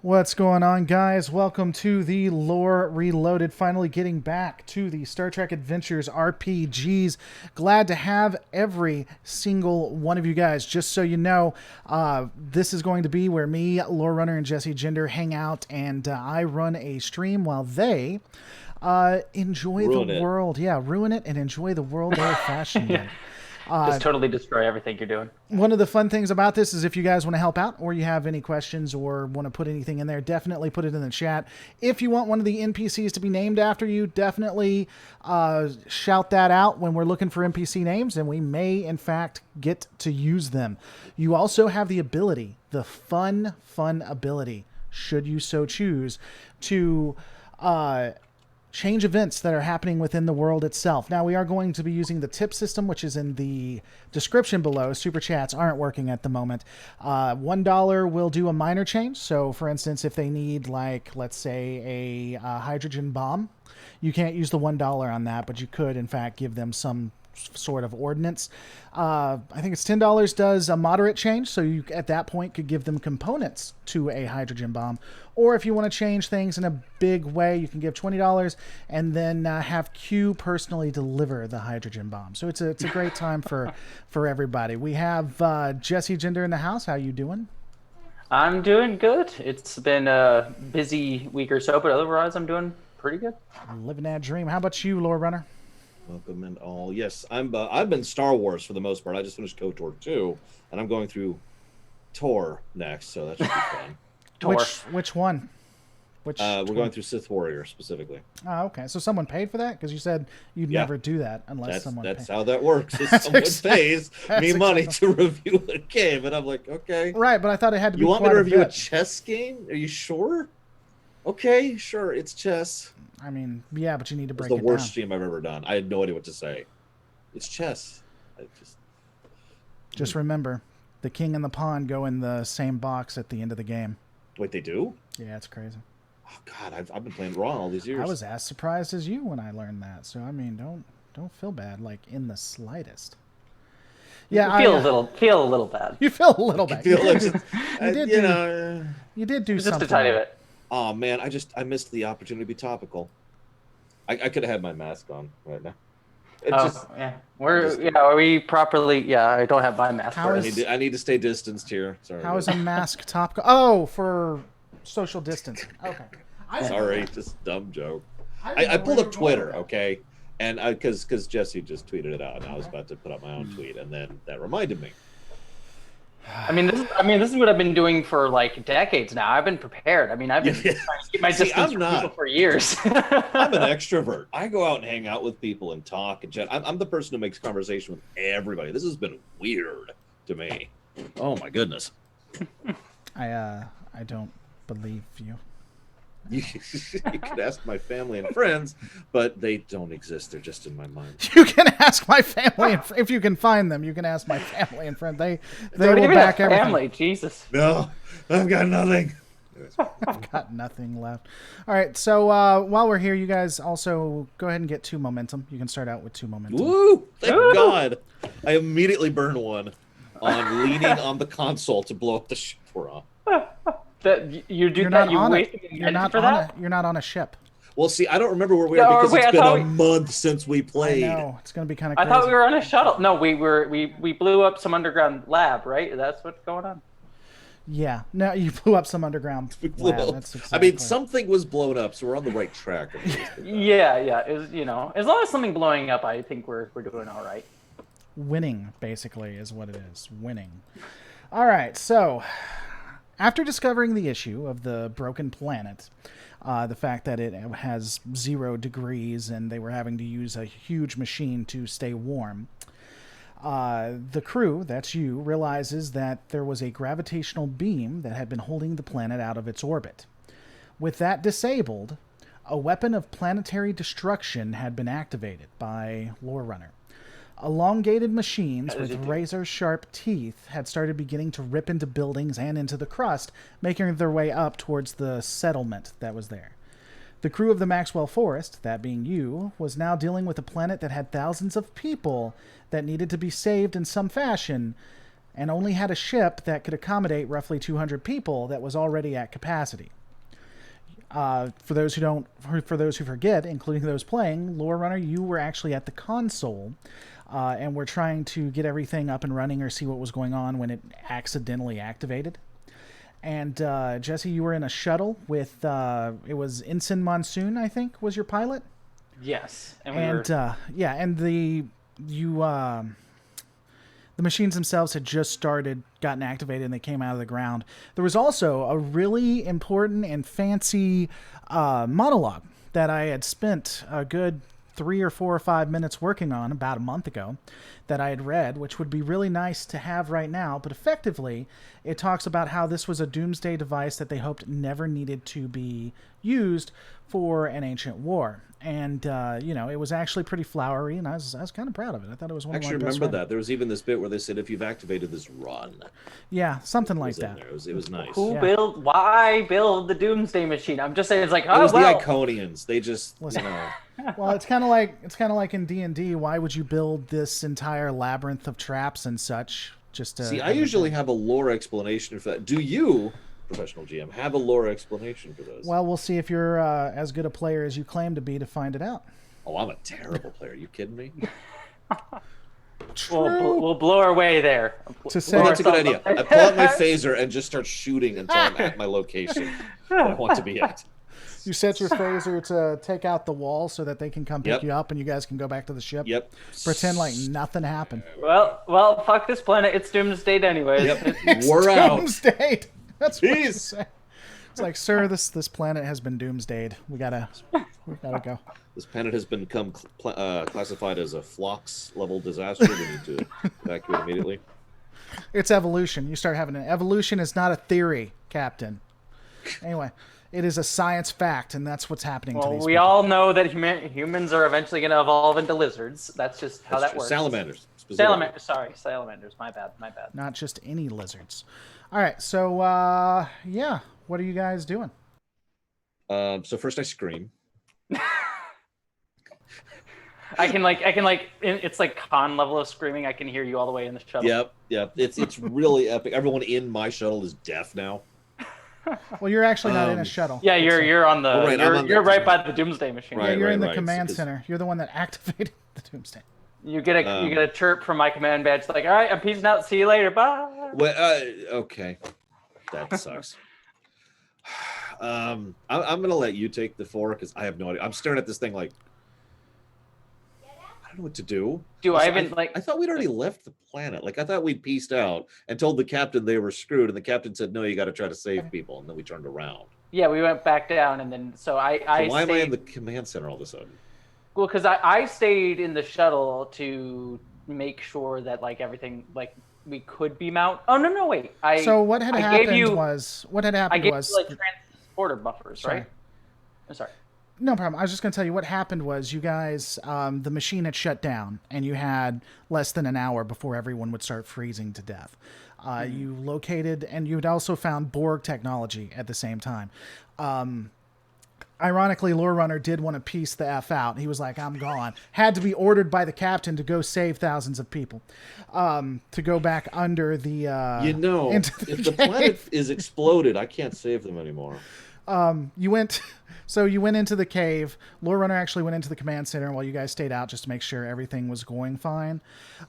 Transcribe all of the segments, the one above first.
What's going on, guys? Welcome to the Lore Reloaded. Finally getting back to the Star Trek Adventures RPGs. Glad to have every single one of you guys. Just so you know, this is going to be where me, Lore Runner, and Jesse Gender hang out, and I run a stream while they enjoy the Ruin it. world. Yeah, ruin it and enjoy the world they're fashioned in. Just totally destroy everything you're doing. One of the fun things about this is if you guys want to help out or you have any questions or want to put anything in there, definitely put it in the chat. If you want one of the NPCs to be named after you, definitely shout that out when we're looking for NPC names, and we may, in fact, get to use them. You also have the ability, the fun ability, should you so choose, to change events that are happening within the world itself. Now, we are going to be using the tip system, which is in the description below. Super chats aren't working at the moment. $1 will do a minor change. So, for instance, if they need, like, let's say a hydrogen bomb, you can't use the $1 on that, but you could, in fact, give them some sort of ordnance. I think it's $10 does a moderate change, so you at that point could give them components to a hydrogen bomb. Or if you want to change things in a big way, you can give $20 and then have Q personally deliver the hydrogen bomb. So it's a great time for everybody. We have Jesse Gender in the house. How you doing? I'm doing good. It's been a busy week or so, but otherwise I'm doing pretty good. Living that dream. How about you, Lore Runner? Welcome and all. Yes, I've been Star Wars for the most part. I just finished KOTOR 2, and I'm going through Tor next, so that should be fun. Tor. Which one? We're going through Sith Warrior specifically. Oh, okay. So someone paid for that? Because you said you'd Yeah. never do that unless someone That's paid. how that works. Is That's someone exact- pays me money to review a game, and I'm like, okay. Right, but I thought it had to be You want me quite to review a bit. chess game? Are you sure? Okay, sure. It's chess. I mean, yeah, but you need to It's break the it worst down. stream I've ever done. I had no idea what to say. It's chess. I Just remember, the king and the pawn go in the same box at the end of the game. Wait, they do? Yeah, it's crazy. Oh God, I've been playing wrong all these years. I was as surprised as you when I learned that. So I mean, don't feel bad, like in the slightest. Yeah, Feel a little bad. You feel a little bad. feel like You did do Just something. a tiny bit. oh man, I missed the opportunity to be topical. I could have had my mask on right now. It just Yeah. Are we properly? Yeah, I don't have my mask. How for is- it. I need to stay distanced here. Sorry. How is a mask topical? Oh, for social distancing. Okay. Sorry, just dumb joke. didn't I know pulled where up you were going Twitter, with that. okay, and because Jesse just tweeted it out, and I was about to put up my own tweet, and then that reminded me. This is what I've been doing for like decades now. I've been prepared. I've been trying to keep my See, distance I'm from not. people for years. I'm an extrovert. I go out and hang out with people and talk and chat. I'm the person who makes conversation with everybody. This has been weird to me. Oh my goodness. I don't believe you. You could ask my family and friends, but they don't exist. They're just in my mind. You can ask my family if you can find them. You can ask my family and friends. They Don't will even back have everything. family. Jesus. No, I've got nothing. I've got nothing left. All right, so while we're here, you guys also go ahead and get 2 momentum. You can start out with 2 momentum. Woo! Thank Woo! God. I immediately burned one on leaning on the console to blow up the ship we're on. That you do You're that? not You on wasted it. an You're edit not for on that? a. You're not on a ship. Well, see, I don't remember where we Yeah, are because wait, it's I been thought a month since we I played. know it's going to be kind of I crazy. thought we were on a shuttle. No, we blew up some underground lab, right? That's what's going on. Yeah, no, you blew up some underground We blew lab. up. That's I exactly. mean, something was blown up, so we're on the right track. at least with that. Yeah. It was, as long as something blowing up, I think we're doing all right. Winning, basically, is what it is. Winning. All right, so after discovering the issue of the broken planet, the fact that it has 0 degrees and they were having to use a huge machine to stay warm, the crew, that's you, realizes that there was a gravitational beam that had been holding the planet out of its orbit. With that disabled, a weapon of planetary destruction had been activated by Lore Runner. Elongated machines with razor-sharp teeth had started beginning to rip into buildings and into the crust, making their way up towards the settlement that was there. The crew of the Maxwell Forest, that being you, was now dealing with a planet that had thousands of people that needed to be saved in some fashion, and only had a ship that could accommodate roughly 200 people that was already at capacity. For those who forget, including those playing, Lore Runner, you were actually at the console, and we're trying to get everything up and running or see what was going on when it accidentally activated. And Jesse, you were in a shuttle with it was Ensign Monsoon, I think, was your pilot. Yes, And the machines themselves had just gotten activated, and they came out of the ground. There was also a really important and fancy monologue that I had spent a good 3 or 4 or 5 minutes working on about a month ago that I had read, which would be really nice to have right now. But effectively, it talks about how this was a doomsday device that they hoped never needed to be used for an ancient war. And, it was actually pretty flowery, and I was kind of proud of it. I thought it was one of my best. I actually remember that. There was even this bit where they said, if you've activated this, run. Yeah, something like that. It was nice. Why build the Doomsday Machine? I'm just saying, it's like, it was the Iconians. They just, Well, it's kind of like in D&D. Why would you build this entire labyrinth of traps and such? Just to see, I usually have a lore explanation for that. Do you, professional GM, have a lore explanation for those? Well, we'll see if you're as good a player as you claim to be to find it out. Oh, I'm a terrible player. Are you kidding me? We'll blow our way there. That's a good idea. I pull out my phaser and just start shooting until I'm at my location that I want to be at. You set your phaser to take out the wall so that they can come pick you up and you guys can go back to the ship. Yep. Pretend like nothing happened. Well, fuck this planet. It's doomsday anyways. Yep. We're out. Doomsday. That's what you say. It's like, sir, this planet has been doomsdayed. We gotta go. This planet has become classified as a Phlox level disaster. We need to evacuate immediately. It's evolution. You start having an evolution is not a theory, Captain. Anyway. It is a science fact, and that's what's happening to these people. We all know that humans are eventually going to evolve into lizards. That's just how that works. Salamanders. Salamanders. My bad. Not just any lizards. All right, so, what are you guys doing? So first I scream. I can it's like con level of screaming. I can hear you all the way in the shuttle. Yep. It's really epic. Everyone in my shuttle is deaf now. Well, you're actually not in a shuttle. Yeah, you're on the. You're right by the Doomsday Machine. Yeah, you're in the command center. You're the one that activated the Doomsday. You get a chirp from my command badge, like, all right, I'm peacing out. See you later. Bye. Well, okay, that sucks. I'm gonna let you take the 4 because I have no idea. I'm staring at this thing like I don't know what to do. I thought we'd already left the planet. Like I thought we'd pieced out and told the captain they were screwed, and the captain said, "No, you got to try to save people." And then we turned around. Yeah, we went back down, and then why am I in the command center all of a sudden? Well, because I stayed in the shuttle to make sure that everything we could be mount. Oh no, wait. So what had happened was I gave you transporter buffers, right? I'm sorry. No problem. I was just going to tell you what happened was you guys, the machine had shut down, and you had less than an hour before everyone would start freezing to death. You located, and you had also found Borg technology at the same time. Ironically, Lore Runner did want to piece the F out. He was like, I'm gone. Had to be ordered by the captain to go save thousands of people. To go back under the... if the planet is exploded, I can't save them anymore. You went into the cave. Lore Runner actually went into the command center while you guys stayed out just to make sure everything was going fine.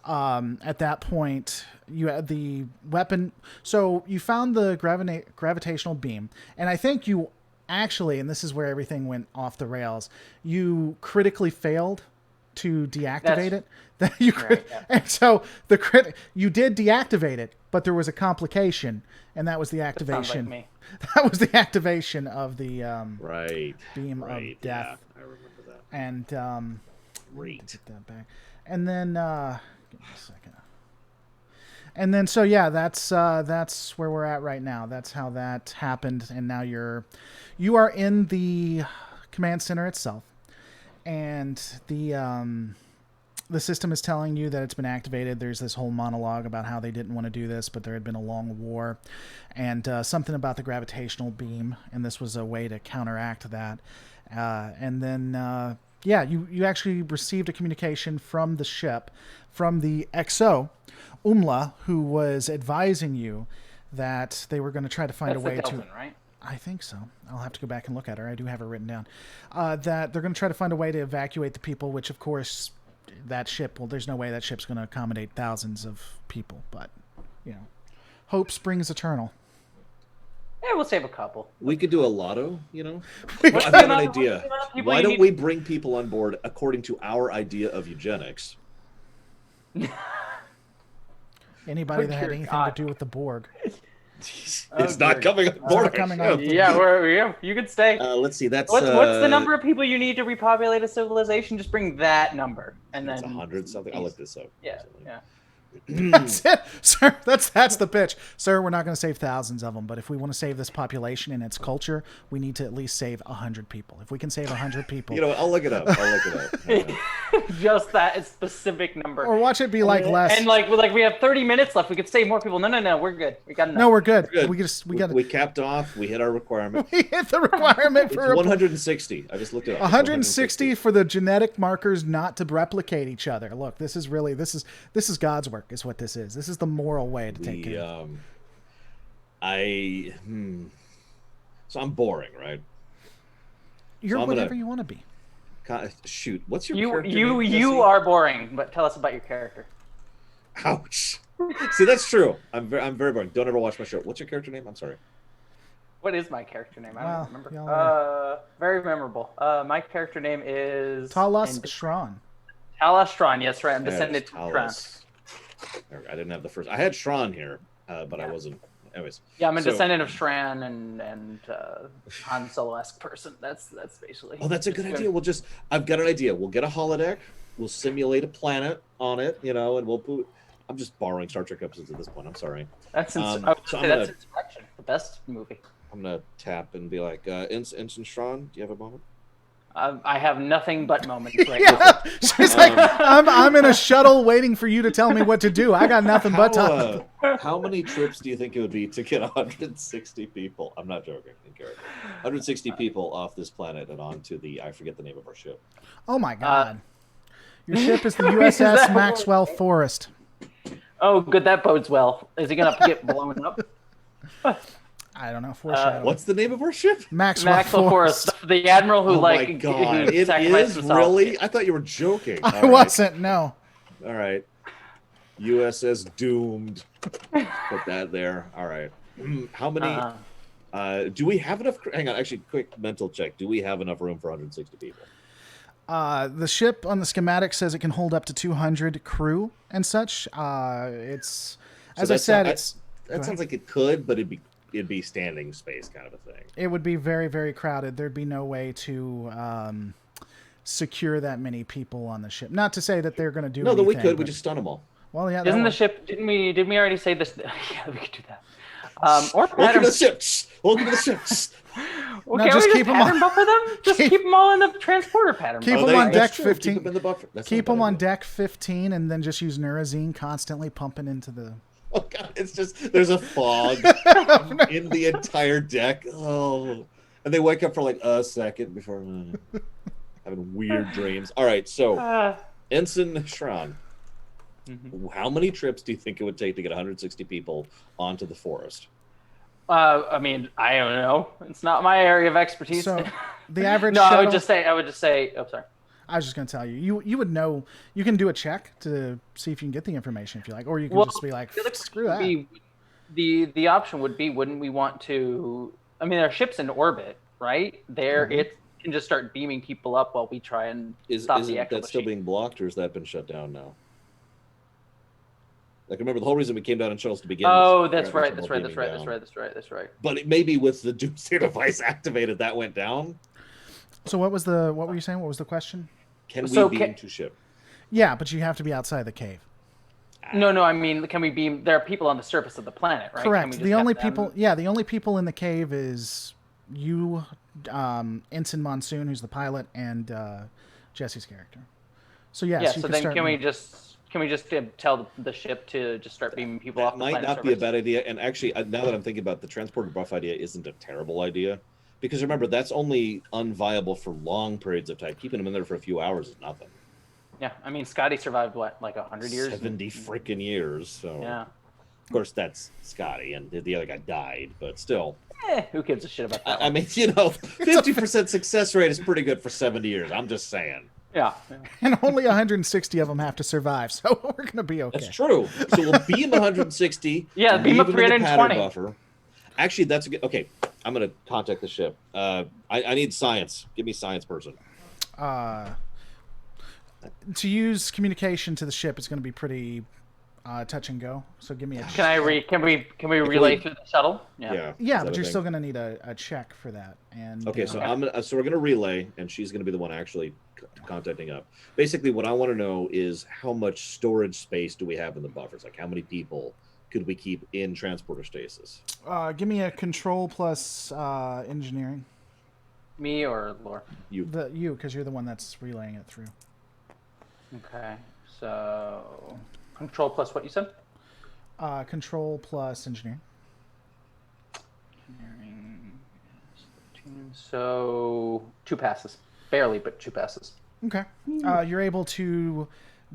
At that point, you had the weapon. So you found the gravitational beam, and I think you actually, and this is where everything went off the rails, you critically failed to deactivate it. And so you did deactivate it, but there was a complication, and that was the activation. That sounds like me. That was the activation of the beam of death. Yeah, I remember that. And great. Get that back. And then give me a second. And then that's where we're at right now. That's how that happened. And now you are in the command center itself, and the system is telling you that it's been activated. There's this whole monologue about how they didn't want to do this, but there had been a long war, and something about the gravitational beam, and this was a way to counteract that. And then Yeah, you actually received a communication from the ship, from the XO, Umla, who was advising you that they were going to try to find That's a way the to. Delphin, right? I think so. I'll have to go back and look at her. I do have it written down. That they're going to try to find a way to evacuate the people, which, of course, that ship, well, there's no way that ship's going to accommodate thousands of people. But, you know, hope springs eternal. Yeah, we'll save a couple. We could do a lotto, you know? We Well, could- I've got an What's the idea. amount of people Why you don't need- we bring people on board according to our idea of eugenics? Anybody that had Dear anything God. to do with the Borg. It's not coming on It's board. not coming our on. ship. Yeah, you could stay. Let's see. That's What's the number of people you need to repopulate a civilization? Just bring that number, and It's then 100 something. I'll look this up. Yeah, yeah. That's it, sir. That's the pitch, sir. We're not going to save thousands of them, but if we want to save this population and its culture, we need to at least save 100 people. If we can save 100 people, You know what? I'll look it up. Just that specific number. or watch it be like less. And like we have 30 minutes left. We could save more people. No, we're good. We got enough. No, we're good. Good. We got We capped off. We hit our requirement. we hit the requirement It's for 160. I just looked it up. It's 160 for the genetic markers not to replicate each other. Look, this is God's work. Is what this is. This is the moral way to take it. So I'm boring, right? You're so I'm gonna- whatever you want to be. Shoot, what's your You character you name, you Jesse? are boring. But tell us about your character. Ouch. See, that's true. I'm very boring. Don't ever watch my show. What's your character name? I'm sorry. What is my character name? I don't Well, remember. y'all Very memorable. My character name is Talas and- Shran. Talastron. Yes, right. I'm There's descended from Shran. Talos. I didn't have the first. I had Shran here, but I wasn't. Anyways. Yeah, I'm a So- descendant of Shran and Han Solo-esque person. That's basically. Oh, that's a good idea. I've got an idea. We'll get a holodeck. We'll simulate a planet on it, and we'll put. I'm just borrowing Star Trek episodes at this point. I'm sorry. That's so I'm that's gonna- Insurrection, the best movie. I'm gonna tap and be like, Ensign Shran, do you have a moment? I have nothing but moments right now. Yeah, she's like, I'm in a shuttle waiting for you to tell me what to do. I got nothing but time. How many trips do you think it would be to get 160 people? I'm not joking. 160 people off this planet and onto the. I forget the name of our ship. Oh my God. Your ship is the Is USS that Maxwell Forest. Oh, good. That bodes well. Is he gonna get blown up? I don't know. Foreshadowing. What's the name of our ship? Maxwell Forrest, the admiral who Oh my who God! It sacrificed is himself. really. I thought you were joking. I All right. wasn't. No. All right. USS Doomed. Put that there. All right. How many? Do we have enough? Hang on. Actually, quick mental check. Do we have enough room for 160 people? The ship on the schematic says it can hold up to 200 crew and such. It's So as I that's said, not- it's That sounds like it could, but it'd be standing space kind of a thing. it would be very, very crowded. There'd be no way to secure that many people on the ship. Not to say that they're going to do. No, that we anything, could. We but- just stun them all. Well, yeah. Isn't the one. ship? Didn't we already say this? Yeah, we could do that. Or Welcome to pattern. the ships. Welcome to the ships. Well, No, can't just we keep 'em pattern on- buffer them? Just keep them all in the transporter pattern. Keep buffer. them on that's deck true. 15. Keep them in the buffer. That's Keep not a them bad on idea. deck 15, and then just use Neurazine constantly pumping into the. Oh God! It's just there's a fog in the entire deck. Oh, and they wake up for like a second before having weird dreams. All right, so Ensign Shran, how many trips do you think it would take to get 160 people onto the forest? I mean, I don't know. It's not my area of expertise. So the average. No, I shuttle, would just say. Oh, sorry. I was just going to tell you. You would know. You can do a check to see if you can get the information if you like, or you can just be like, the other screw question that. would be- the option would be, wouldn't we want to? I mean, our ship's in orbit, right? There, it can just start beaming people up while we try and stop Isn't the echo that still machine. being blocked, or has that been shut down now? Like, remember the whole reason we came down in shuttles to begin. Oh, was that's to right. prevent That's right. people That's right. beaming That's down. right. That's right. But it maybe with the Doomsday device activated, that went down. So what were you saying? What was the question? Can So we beam to ship? Yeah, but you have to be outside the cave. No, I mean, can we beam? There are people on the surface of the planet, right? Can we Correct. just The have only them- people, the only people in the cave is you, Ensign Monsoon, who's the pilot, and Jesse's character. So yes, Yeah. you So can then, start. can we just tell the ship to just start beaming people off That the might planet not be a surface? bad idea. And actually, now that I'm thinking about it, the transporter buff idea isn't a terrible idea Because remember, that's only unviable for long periods of time. Keeping them in there for a few hours is nothing. Yeah, I mean, Scotty survived what, like 100 years? 70 freaking years. So Yeah. Of course, that's Scotty, and the other guy died, but still. Who gives a shit about that? I mean, 50% success rate is pretty good for 70 years. I'm just saying. Yeah. And only 160 of them have to survive, so we're going to be okay. That's true. So we'll beam 160. Yeah, beam up leave them in the 320. pattern buffer. Actually, that's a good. Okay, I'm going to contact the ship. I need science. Give me science person. To use communication to the ship is going to be pretty touch and go. So give me a. Can we relay through the shuttle? Yeah, but you're still going to need a check for that. And okay, so we're going to relay, and she's going to be the one actually contacting up. Basically, what I want to know is how much storage space do we have in the buffers? Like, how many people could we keep in transporter stasis? Give me a control plus engineering. Me or Lore? You, because you're the one that's relaying it through. Okay, so control plus what you said? Control plus engineering. So 2 passes, barely, but 2 passes. Okay, you're able to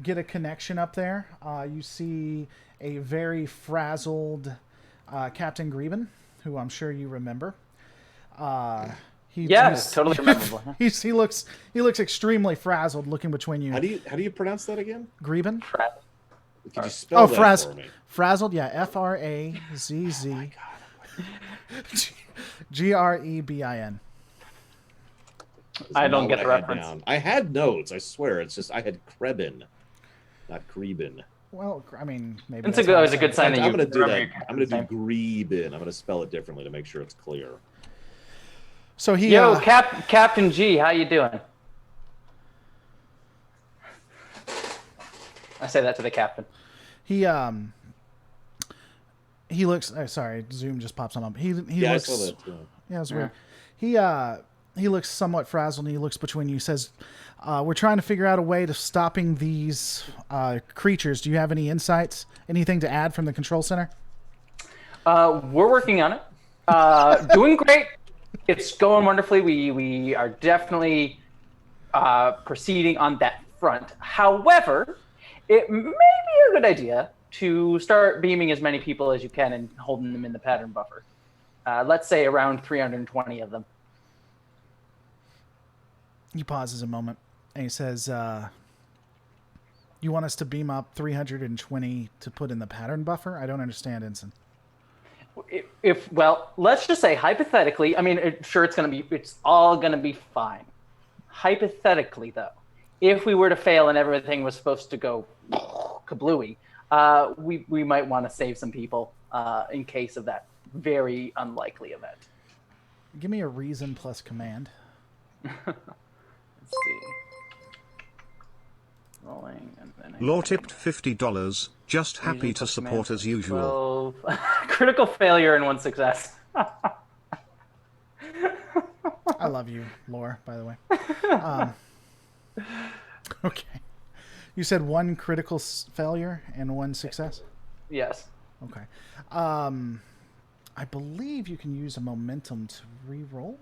get a connection up there. You see a very frazzled Captain Greben, who I'm sure you remember. He's totally rememberable. he looks extremely frazzled, looking between you. how do you pronounce that again? Greben. Could you spell that for me? Frazzled, yeah, Frazz Grebin. I don't get the reference. I had notes. I swear, it's just I had Krebin, not Greben. Well, I mean, maybe it's a good sign that I'm going to do that. I'm going to do name. Greben. I'm going to spell it differently to make sure it's clear. So he. Yo, Captain G, how you doing? I say that to the captain. He looks. Oh, sorry, Zoom just pops on up. He looks. I saw that too. Yeah, it's weird. He looks somewhat frazzled, and he looks between you. Says, "We're trying to figure out a way to stopping these creatures. Do you have any insights? Anything to add from the control center?" We're working on it. Doing great. It's going wonderfully. We are definitely proceeding on that front. However, it may be a good idea to start beaming as many people as you can and holding them in the pattern buffer. Let's say around 320 of them. He pauses a moment, and he says, "You want us to beam up 320 to put in the pattern buffer? I don't understand, Ensign." Well, let's just say hypothetically. I mean, it's all gonna be fine. Hypothetically, though, if we were to fail and everything was supposed to go kablooey, we might want to save some people in case of that very unlikely event. Give me a reason plus command. Let's see. Rolling and then Law tipped $50. Just happy to support as usual. 12. Critical failure and 1 success. I love you, Lore, by the way. Okay. You said 1 critical failure and 1 success? Yes. Okay. I believe you can use a momentum to re-roll.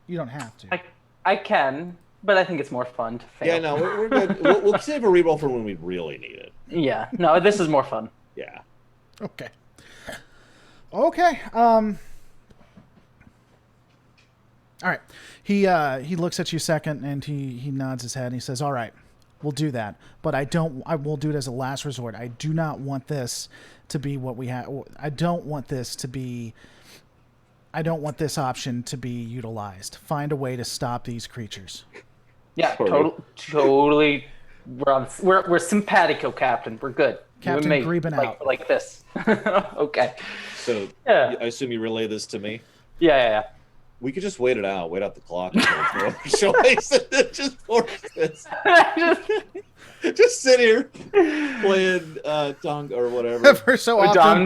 You don't have to. I can, but I think it's more fun to fail. Yeah, no, we're good. We'll save a reroll for when we really need it. Yeah. No, this is more fun. Yeah. Okay. Okay. All right. He looks at you a second and he nods his head and he says, "All right, we'll do that. But I will do it as a last resort. I do not want this to be what we have. I don't want this option to be utilized. Find a way to stop these creatures." Yeah, totally. We're simpatico, Captain. We're good. Captain Greben out. Like this. Okay. So Yeah. I assume you relay this to me? Yeah. We could just wait out the clock until it's no choice, and then just force this. Just sit here playing tongue or whatever. Ever so often,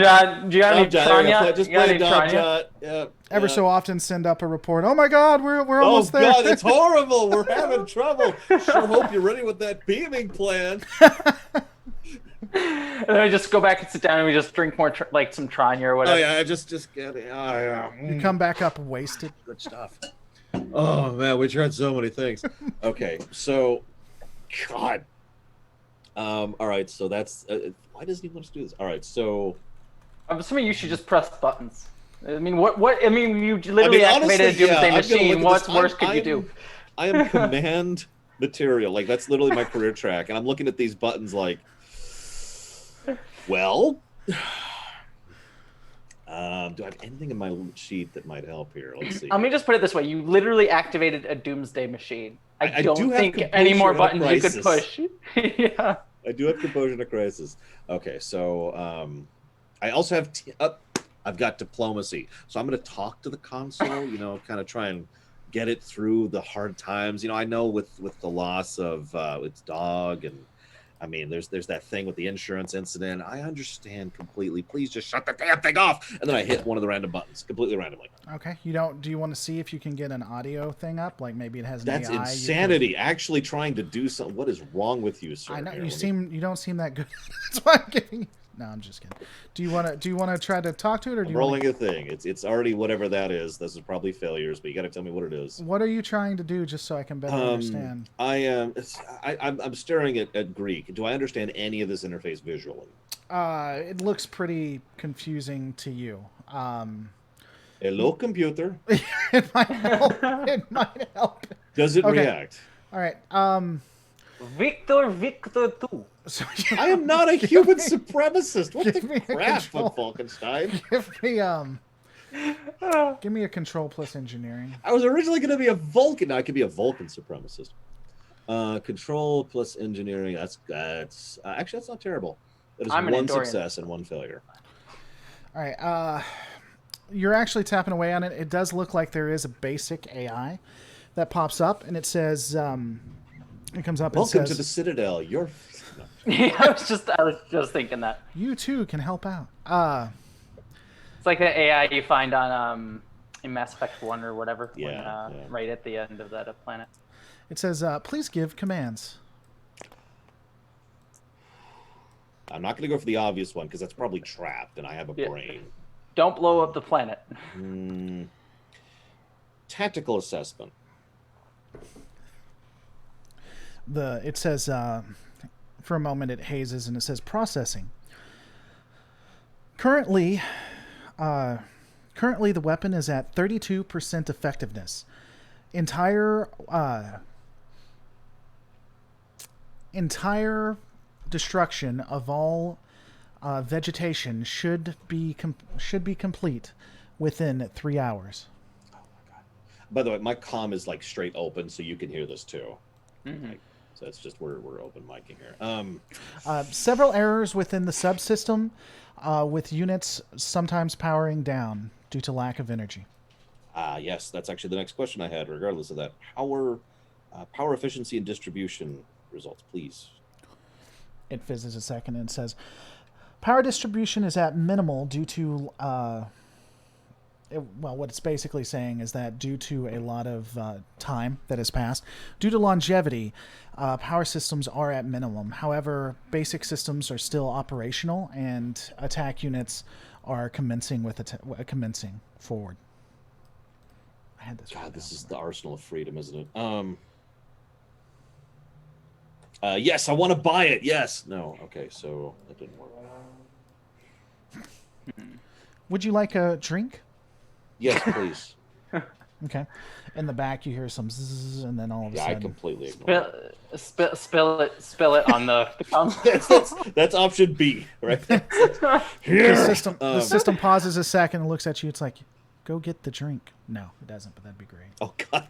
Just play Don Jot. Yeah. Ever so often, send up a report. Oh my God, we're almost there. Oh God, it's horrible. We're having trouble. Sure hope you're ready with that beaming plan. And then we just go back and sit down and we just drink more, like some Tranya or Oh whatever. yeah, just get it. Oh yeah. You come back up wasted. Good stuff. Oh man, we tried so many things. Okay, so, God. All right, so that's why doesn't he want us to do this? All right, so I'm assuming you should just press buttons. I mean, what? I mean, you literally activated honestly, a doomsday I'm gonna look machine. at What's this. worse could you do? I am command material. Like that's literally my career track, and I'm looking at these buttons like, well, do I have anything in my sheet that might help here? Let's see. Let me just put it this way: you literally activated a doomsday machine. I do don't have think any more composure in a buttons you could push. Yeah. I do have composure in a crisis. Okay, so I also have I've got diplomacy. So I'm going to talk to the console, you know, kind of try and get it through the hard times. You know, I know with the loss of its dog, and I mean, there's that thing with the insurance incident. I understand completely. Please just shut the damn thing off. And then I hit one of the random buttons completely randomly. Okay. Do you want to see if you can get an audio thing up? Like maybe it has an That's AI. insanity. Actually trying to do something. What is wrong with you, sir? I know Here, you don't seem that good. That's why I'm giving you. No, I'm just kidding. Do you want to try to talk to it, or do I'm you rolling a thing. It's already whatever that is. This is probably failures, but you got to tell me what it is. What are you trying to do, just so I can better understand? I'm staring at Greek. Do I understand any of this interface visually? It looks pretty confusing to you. Hello, computer. It might help. It might help. Does it Okay. react? All right. Victor 2. So I am not a human supremacist. What Give me the a crap, control. Falkenstein? give me a control plus engineering. I was originally going to be a Vulcan. Now I could be a Vulcan supremacist. Control plus engineering. That's actually that's not terrible. That is I'm an one Andorian. success and one failure. All right. You're actually tapping away on it. It does look like there is a basic AI that pops up, and it says, it comes up Welcome and to says, the Citadel. You're. No. Yeah, I was just thinking that. you too can help out. It's like the AI you find on in Mass Effect 1 or whatever. Yeah, when, yeah. Right at the end of that planet. It says, please give commands. I'm not going to go for the obvious one because that's probably trapped, and I have a Yeah. brain. Don't blow up the planet. Tactical assessment. It says, for a moment it hazes and it says processing. Currently the weapon is at 32% effectiveness. Entire destruction of all vegetation should be complete within 3 hours. By the way, my comm is like straight open, so you can hear this too. Mm-hmm. Like, so it's just we're open micing here. Several errors within the subsystem, with units sometimes powering down due to lack of energy. Yes, that's actually the next question I had. Regardless of that, power efficiency and distribution results, please. It fizzes a second and says, power distribution is at minimal due to, what it's basically saying is that due to a lot of time that has passed, due to longevity, power systems are at minimum. However, basic systems are still operational, and attack units are commencing forward. I had this. God, this is the arsenal of freedom, isn't it? Yes, I want to buy it. Yes. No. Okay, so that didn't work. Would you like a drink? Yes, please. Okay. In the back, you hear some zzz, and then all of a Yeah, I sudden, completely ignore it. Spill it on the console. That's option B, right? the system pauses a second and looks at you. It's like, go get the drink. No, it doesn't, but that'd be great. Oh God.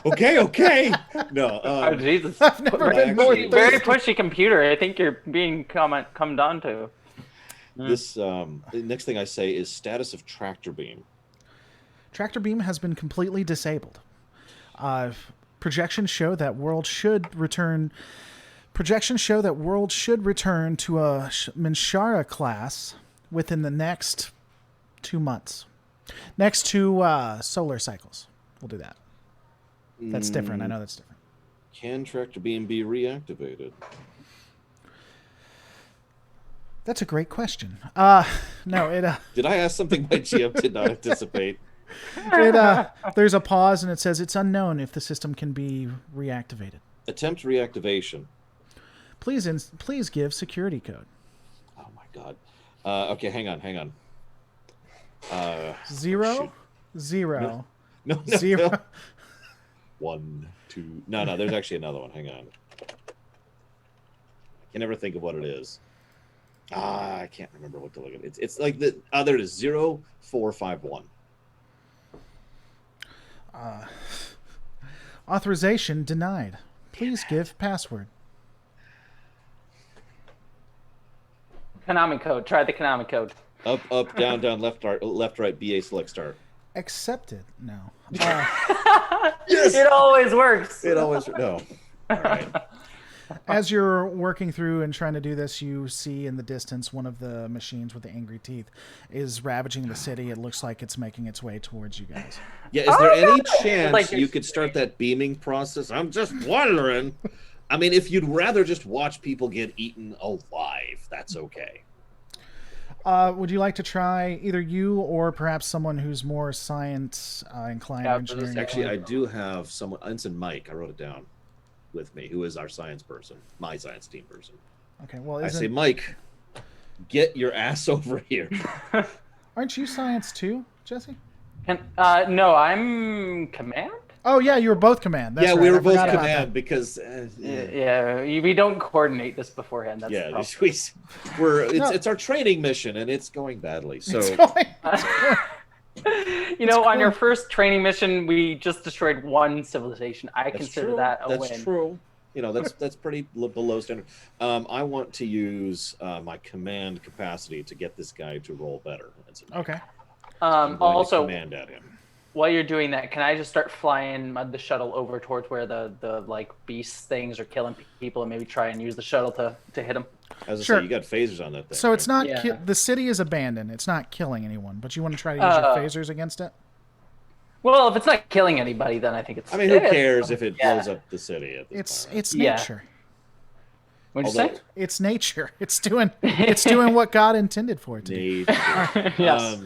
Okay. No. Oh Jesus! I've never been more actually- Very thirsty. pushy computer. I think you're being come on to. This the next thing I say is status of tractor beam. Tractor beam has been completely disabled. Projections show that world should return. Projections show that world should return to a Minshara class within the next 2 months. Next 2 solar cycles. We'll do that. That's different. I know that's different. Can tractor beam be reactivated? That's a great question. No, Did I ask something my GM did not anticipate? there's a pause and it says it's unknown if the system can be reactivated. Attempt reactivation. Please give security code. Oh my god. Okay, hang on. Zero. No, 0. no. 1, 2. No. There's actually another one. Hang on. I can never think of what it is. I can't remember what to look at. It's like the other is 0451. Authorization denied. Please give password. Konami code. Try the Konami code. Up, down, left, right, BA select start. Accepted. No. Yes! It always works. It always no. All right. As you're working through and trying to do this, you see in the distance one of the machines with the angry teeth is ravaging the city. It looks like it's making its way towards you guys. Yeah, is there any chance Like you could start that beaming process? I'm just wondering. I mean, if you'd rather just watch people get eaten alive, that's okay. Would you like to try either you or perhaps someone who's more science inclined? Yeah, engineering Actually, I inclined? do have someone, Ensign Mike, I wrote it down with me, who is our science person, my science team person. Okay, well, I say, Mike, get your ass over here. aren't you science too, Jesse? No, I'm command. Oh yeah, you were both command. That's yeah, right. we I were both forgot about command that. because Yeah, we don't coordinate this beforehand. That's the yeah, problem. it's our training mission and it's going badly. So You know, on your first training mission, we just destroyed one civilization. I consider that a win. That's true. You know, that's pretty below standard. I want to use my command capacity to get this guy to roll better. Okay. I'm going to Also, command at him. while you're doing that, can I just start flying the shuttle over towards where the like beast things are killing people, and maybe try and use the shuttle to hit them? As I Sure. say, you got phasers on that thing. So right? it's not Yeah. the city is abandoned. It's not killing anyone, but you want to try to use your phasers against it. Well, if it's not killing anybody, then I think it's. I mean, who cares if it blows up the city at this point? It's Yeah. nature. What'd you say? It's nature. It's doing what God intended for it to do. Nature. Yes.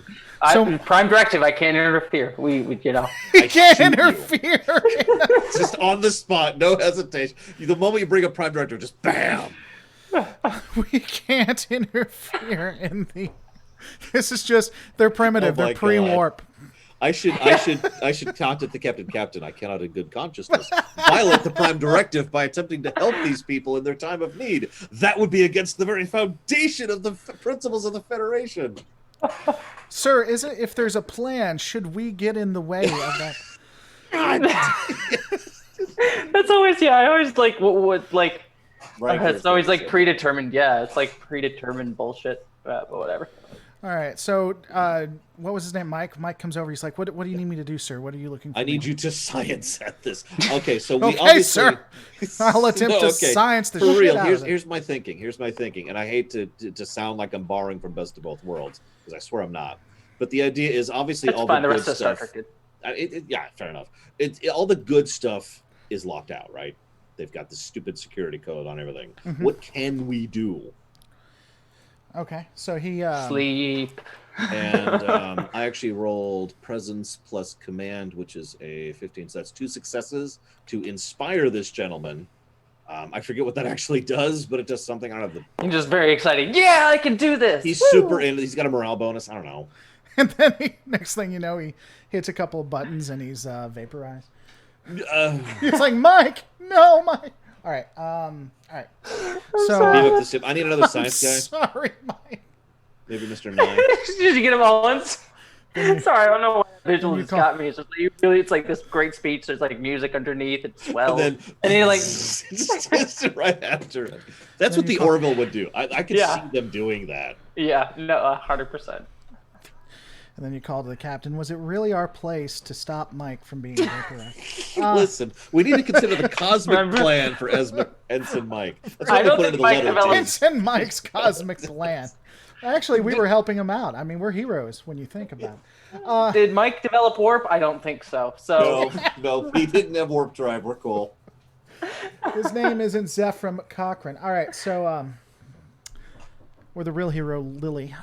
So- Prime directive. I can't interfere. We you know. You can't shoot you. interfere. Just on the spot, no hesitation. The moment you bring a prime director, just bam. We can't interfere in the. This is just they're primitive. Oh my They're pre-warp. I should contact the captain. I cannot, in good consciousness, violate the prime directive by attempting to help these people in their time of need. That would be against the very foundation of the principles of the Federation. Sir, is it if there's a plan? Should we get in the way of that? That's always I always like what like. Right. It's always like predetermined. Yeah, it's like predetermined bullshit. But whatever. All right. So, what was his name? Mike. Mike comes over. He's like, "What do you need me to do, sir? What are you looking for?" I need you to science at this. Okay, so we Okay, obviously. sir. I'll attempt to science the For shit real, out of it. here's my thinking. And I hate to sound like I'm borrowing from Best of Both Worlds because I swear I'm not. But the idea is obviously That's all fine. the The good rest of Star stuff. Trek did. Yeah, fair enough. All the good stuff is locked out, right? They've got the stupid security code on everything. Mm-hmm. What can we do? Okay. So he Sleep. And I actually rolled presence plus command, which is a 15. So that's 2 successes to inspire this gentleman. I forget what that actually does, but it does something. I don't know. I'm just very excited. Yeah, I can do this. He's Woo! super in. He's got a morale bonus. I don't know. and then next thing you know, he hits a couple of buttons and he's vaporized. It's like Mike, no, Mike. All right. All right. So Beam up the ship. I need another science guy. sorry, Mike. Maybe Mr. 9. Did you get them all once? Sorry, I don't know what visual you just call- got me. It's just really, it's like this great speech. There's like music underneath. It swells. And And he like, just right after it. That's Then what you the call- Orville would do. I could Yeah. see them doing that. yeah, no, 100%. And then you call to the captain. Was it really our place to stop Mike from being vaporized? Listen, we need to consider the cosmic Remember? plan for Ensign Mike. That's I what they don't put think into the Mike letter. developed- too. It's in Mike's cosmic plan. Actually, we were helping him out. I mean, we're heroes when you think about it. Did Mike develop warp? I don't think so. So No, he didn't have warp drive. We're cool. His name isn't Zephram Cochran. All right, so or the real hero, Lily.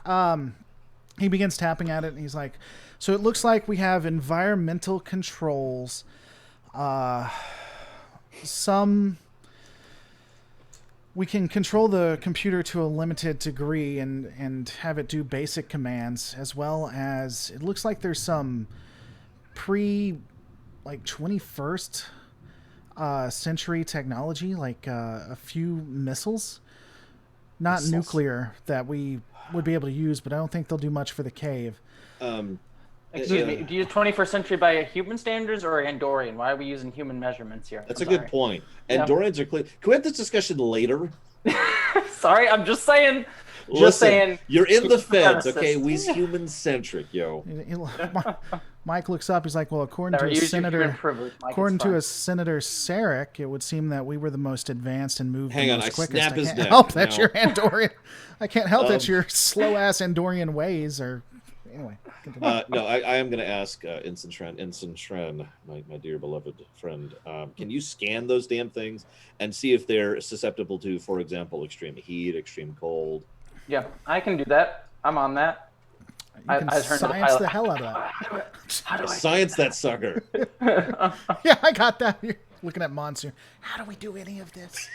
He begins tapping at it, and he's like, so it looks like we have environmental controls. We can control the computer to a limited degree and have it do basic commands, as well as it looks like there's some 21st century technology, like a few missiles, not nuclear, that we would be able to use, but I don't think they'll do much for the cave. Excuse me, do you use 21st century by human standards or Andorian? Why are we using human measurements here? That's a good point. Andorians are clear. Can we have this discussion later? Sorry, I'm just saying. Listen, you're in the feds, okay? We's human-centric, yo. Mike looks up. He's like, well, according to a senator Sarek, it would seem that we were the most advanced and moved the most quickest. Snap his I can't neck. help that you're Andorian. I can't help that your slow-ass Andorian ways are... Anyway. No, I am going to ask Ensign Shren, my dear beloved friend, can you scan those damn things and see if they're susceptible to, for example, extreme heat, extreme cold? Yeah, I can do that. I'm on that. You can science the hell out of that. How do I science that sucker? Yeah, I got that. You're looking at Monsoon. How do we do any of this?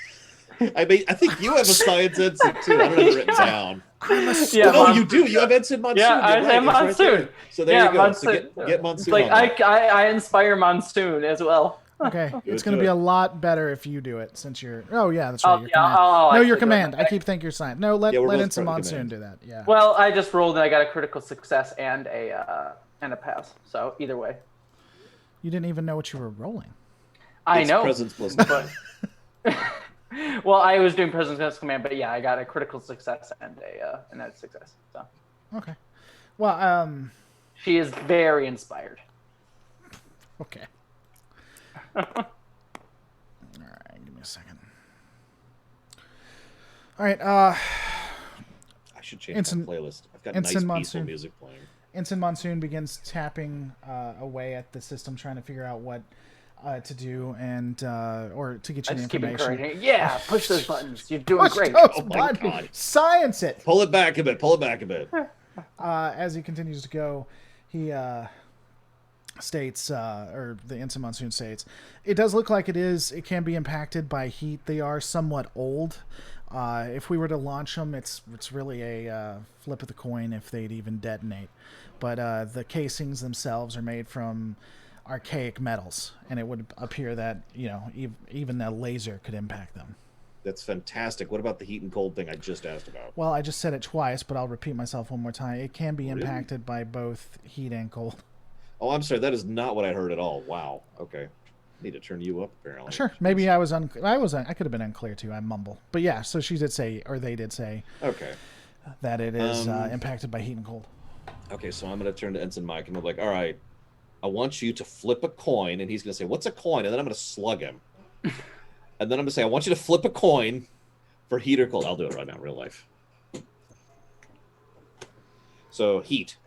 I mean, I think you have a science ensign too. I don't have it written down. You do. You have Ensign Monsoon. Yeah, I have Monsoon. Right, so there you go. Monsoon. So get Monsoon. It's like I inspire Monsoon as well. Okay, it's going to be a lot better if you do it, since you're... Oh, yeah, that's Your right. command. Your command. I keep thinking you're science. No, let Ensign Monsoon do that. Yeah. Well, I just rolled and I got a critical success and a pass. So either way. You didn't even know what you were rolling. I know. Presence plus but... Well, I was doing Presence plus command, but yeah, I got a critical success and a success. So. Okay. Well, she is very inspired. Okay. All right, give me a second. All right, I should change my playlist. I've got nice peaceful music playing. Ensign Monsoon begins tapping away at the system, trying to figure out what to do and or to get you the information. Yeah, push those buttons. You're doing great. Oh my God. Science it. Pull it back a bit. As he continues to go, he states, or the Ensign Monsoon states, it does look like it can be impacted by heat. They are somewhat old. If we were to launch them, it's really a flip of the coin if they'd even detonate. But the casings themselves are made from archaic metals, and it would appear that even a laser could impact them. That's fantastic. What about the heat and cold thing I just asked about? Well, I just said it twice, but I'll repeat myself one more time. It can be impacted by both heat and cold. Oh, I'm sorry. That is not what I heard at all. Wow. Okay. Need to turn you up, apparently. Sure. Maybe I could have been unclear too. I mumble. But yeah, so she did say, or they did say, okay, that it is impacted by heat and cold. Okay, so I'm going to turn to Ensign Mike and I'm like, all right, I want you to flip a coin. And he's going to say, what's a coin? And then I'm going to slug him. And then I'm going to say, I want you to flip a coin for heat or cold. I'll do it right now, real life. So heat.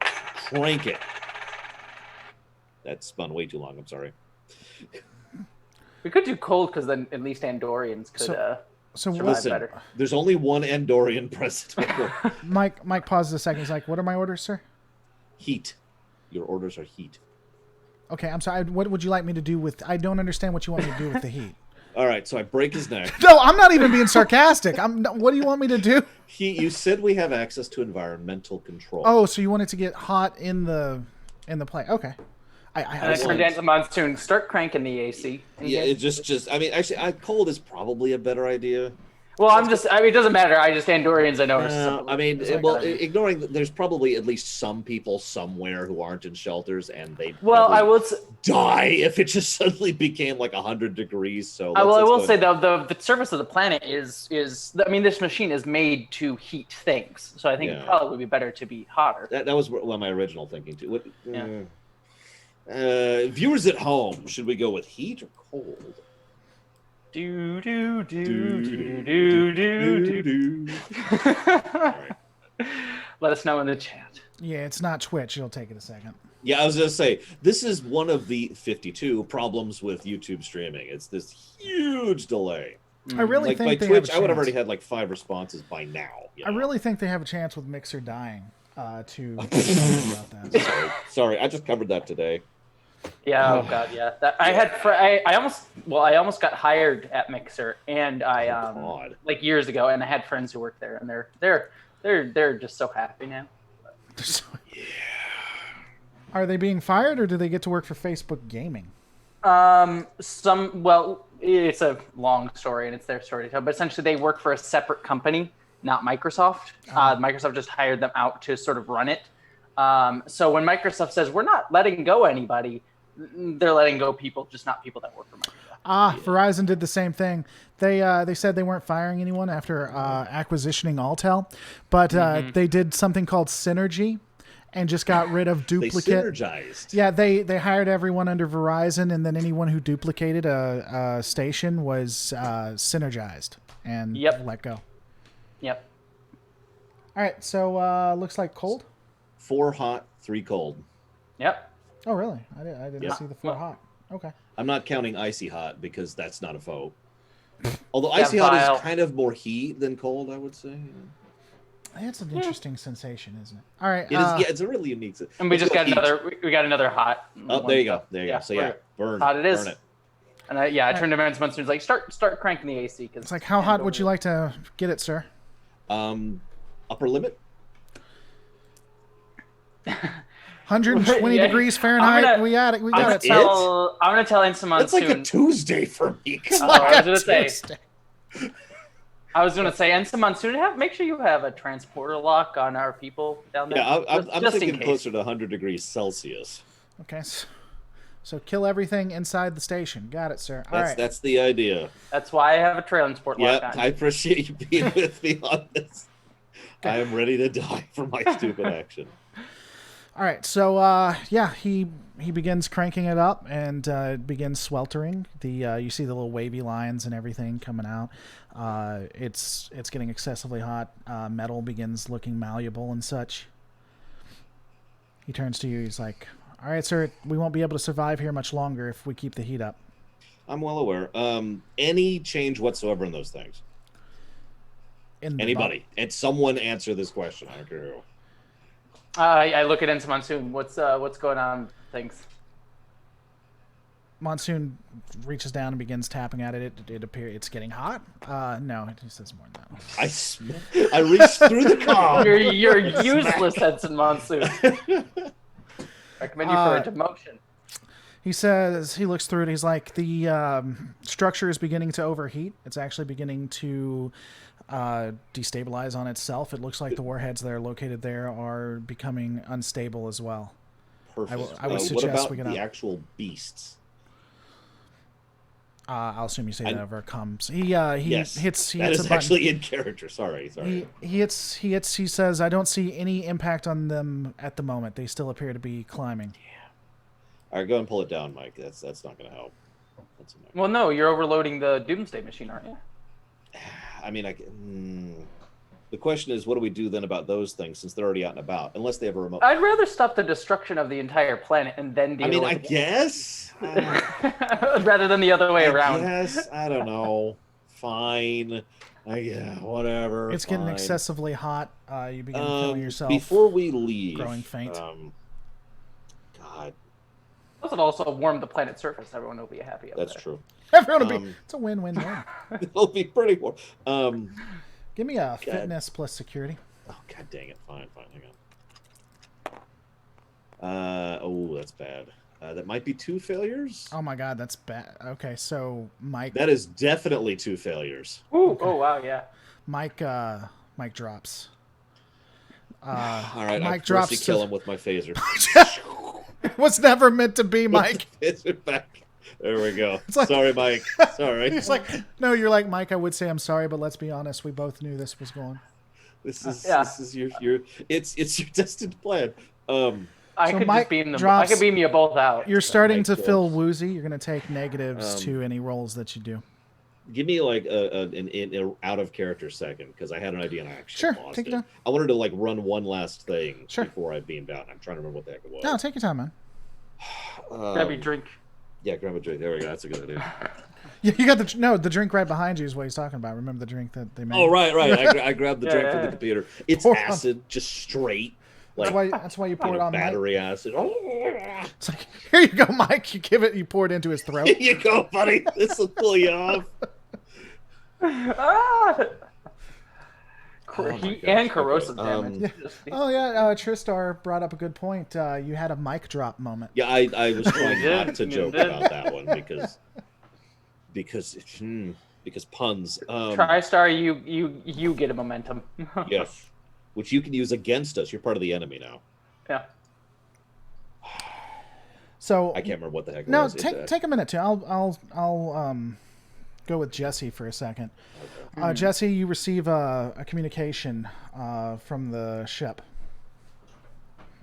Crank it. That spun way too long. I'm sorry. We could do cold because then at least Andorians could survive better. There's only one Andorian present. Mike pauses a second. He's like, what are my orders, sir? Heat. Your orders are heat. Okay, I'm sorry. What would you like me to do with... I don't understand what you want me to do with the heat. All right, so I break his neck. No, I'm not even being sarcastic. What do you want me to do? You said we have access to environmental control. Oh, so you want it to get hot in the plane. Okay. I turned into Monsoon. Start cranking the AC. Yeah, it just. I mean, actually, cold is probably a better idea. Well, it doesn't matter. Andorians, I know. Ignoring there's probably at least some people somewhere who aren't in shelters, and they die if it just suddenly became like 100 degrees. So I will say though, the surface of the planet is this machine is made to heat things, so I think it probably would be better to be hotter. That was my original thinking too. Viewers at home, should we go with heat or cold? Do do do do do do do. Let us know in the chat. Yeah, it's not Twitch. It'll take it a second. Yeah, I was gonna say this is one of the 52 problems with YouTube streaming. It's this huge delay. I really Like by think they have a Twitch, I would have chance. already had like 5 responses by now. You I know? really think they have a chance with Mixer dying. To about that. Sorry, I just covered that today. Yeah. Oh God. Yeah. That I had. I almost got hired at Mixer, and God. like years ago, and I had friends who worked there, and they're just so happy now. Yeah. Are they being fired, or do they get to work for Facebook Gaming? Well, it's a long story, and it's their story to tell. But essentially, they work for a separate company, not Microsoft. Microsoft just hired them out to sort of run it. So when Microsoft says we're not letting go anybody, they're letting go people, just not people that work for Microsoft. Verizon did the same thing. They said they weren't firing anyone after acquisitioning Alltel, but they did something called synergy, and just got rid of duplicate. They synergized. Yeah, they hired everyone under Verizon, and then anyone who duplicated a station was synergized and let go. Yep. All right, so looks like cold. 4 hot, 3 cold. Yep. Oh, really? I didn't see the 4 hot. Okay. I'm not counting icy hot because that's not a foe. Although icy hot is kind of more heat than cold, I would say. That's an interesting sensation, isn't it? All right. It is. Yeah, it's a really unique. And we just got another. We got another hot. Oh, there you go. There you go. So yeah, burn. Hot it is. Burn it. And I turned to Vince Munson. Like, start cranking the AC. Cause it's like, how hot would you like to get it, sir? Upper limit. 120 degrees Fahrenheit. We got it. We got it. I'm gonna tell Ensign Monsoon. That's like a Tuesday for me. I was gonna say, Ensign Monsoon, make sure you have a transporter lock on our people down there. Yeah, I'm thinking closer to 100 degrees Celsius. Okay, so kill everything inside the station. Got it, sir. All right. That's the idea. That's why I have a transport lock on. I appreciate you being with me on this. I am ready to die for my stupid action. All right, so he begins cranking it up, and it begins sweltering. You see the little wavy lines and everything coming out. It's getting excessively hot. Metal begins looking malleable and such. He turns to you. He's like, "All right, sir, we won't be able to survive here much longer if we keep the heat up." I'm well aware. Any change whatsoever in those things? Anybody? And someone answer this question. I don't care who. I look at Ensign Monsoon. What's going on? Things. Monsoon reaches down and begins tapping at it. It appears it's getting hot. No, it says more than that. I reached through the comm. You're useless, Ensign Monsoon. Recommend you for a demotion. He says he looks through it. He's like, the structure is beginning to overheat. It's actually beginning to destabilize on itself. It looks like the warheads that are located there are becoming unstable as well. Perfect. I would suggest what about we get the actual beasts? I'll assume you say that over comms. He yes, hits. He that hits is a button. Actually in character. Sorry. He hits. He says, "I don't see any impact on them at the moment. They still appear to be climbing." Yeah. All right, go and pull it down, Mike. That's not going to help. Well, no, you're overloading the Doomsday machine, aren't you? I mean, the question is, what do we do then about those things since they're already out and about? Unless they have a remote. I'd rather stop the destruction of the entire planet and then deal with it. I guess. Rather than the other way around. Yes, I don't know. Fine. Whatever. It's getting excessively hot. You begin feeling yourself. Before we leave, growing faint. God. Plus, it'll also warm the planet's surface. Everyone will be happy. That's true. Everyone will be. It's a win-win-win. It'll be pretty warm. Give me a fitness plus security. Oh, god dang it. Fine. Hang on. Oh, that's bad. That might be 2 failures. Oh my god, that's bad. Okay, so Mike. That is definitely 2 failures. Ooh, okay. Oh wow, yeah. Mike drops. All right, Mike I drops. Kill him with my phaser. It was never meant to be, Mike. Phaser back. There we go. Like, sorry, Mike. Sorry. He's like, no, you're like, Mike, I would say I'm sorry, but let's be honest, we both knew this was going. This is your it's your destined plan. I could beam you both out. You're starting to feel woozy. You're going to take negatives to any rolls that you do. Give me like an out of character second because I had an idea and I actually lost take it down. I wanted to like run one last thing before I beamed out. I'm trying to remember what the heck it was. No, take your time, man. Grab your drink. Yeah, grab a drink. There we go. That's a good idea. Yeah, you got the drink right behind you is what he's talking about. Remember the drink that they made? Oh, right. I grabbed the drink from the computer. It's Pour acid, just straight. That's why you pour it on Mike. battery acid. It's like, here you go, Mike. You pour it into his throat. Here you go, buddy. This will pull you off. Heat and corrosive damage. Oh yeah, Tristar brought up a good point. You had a mic drop moment. Yeah, I was trying not to joke about that one because puns. TriStar, you get a momentum. Yes, which you can use against us. You're part of the enemy now. Yeah. So I can't remember what the heck. No, take a minute too. I'll go with Jesse for a second. Okay. Jesse, you receive a communication from the ship.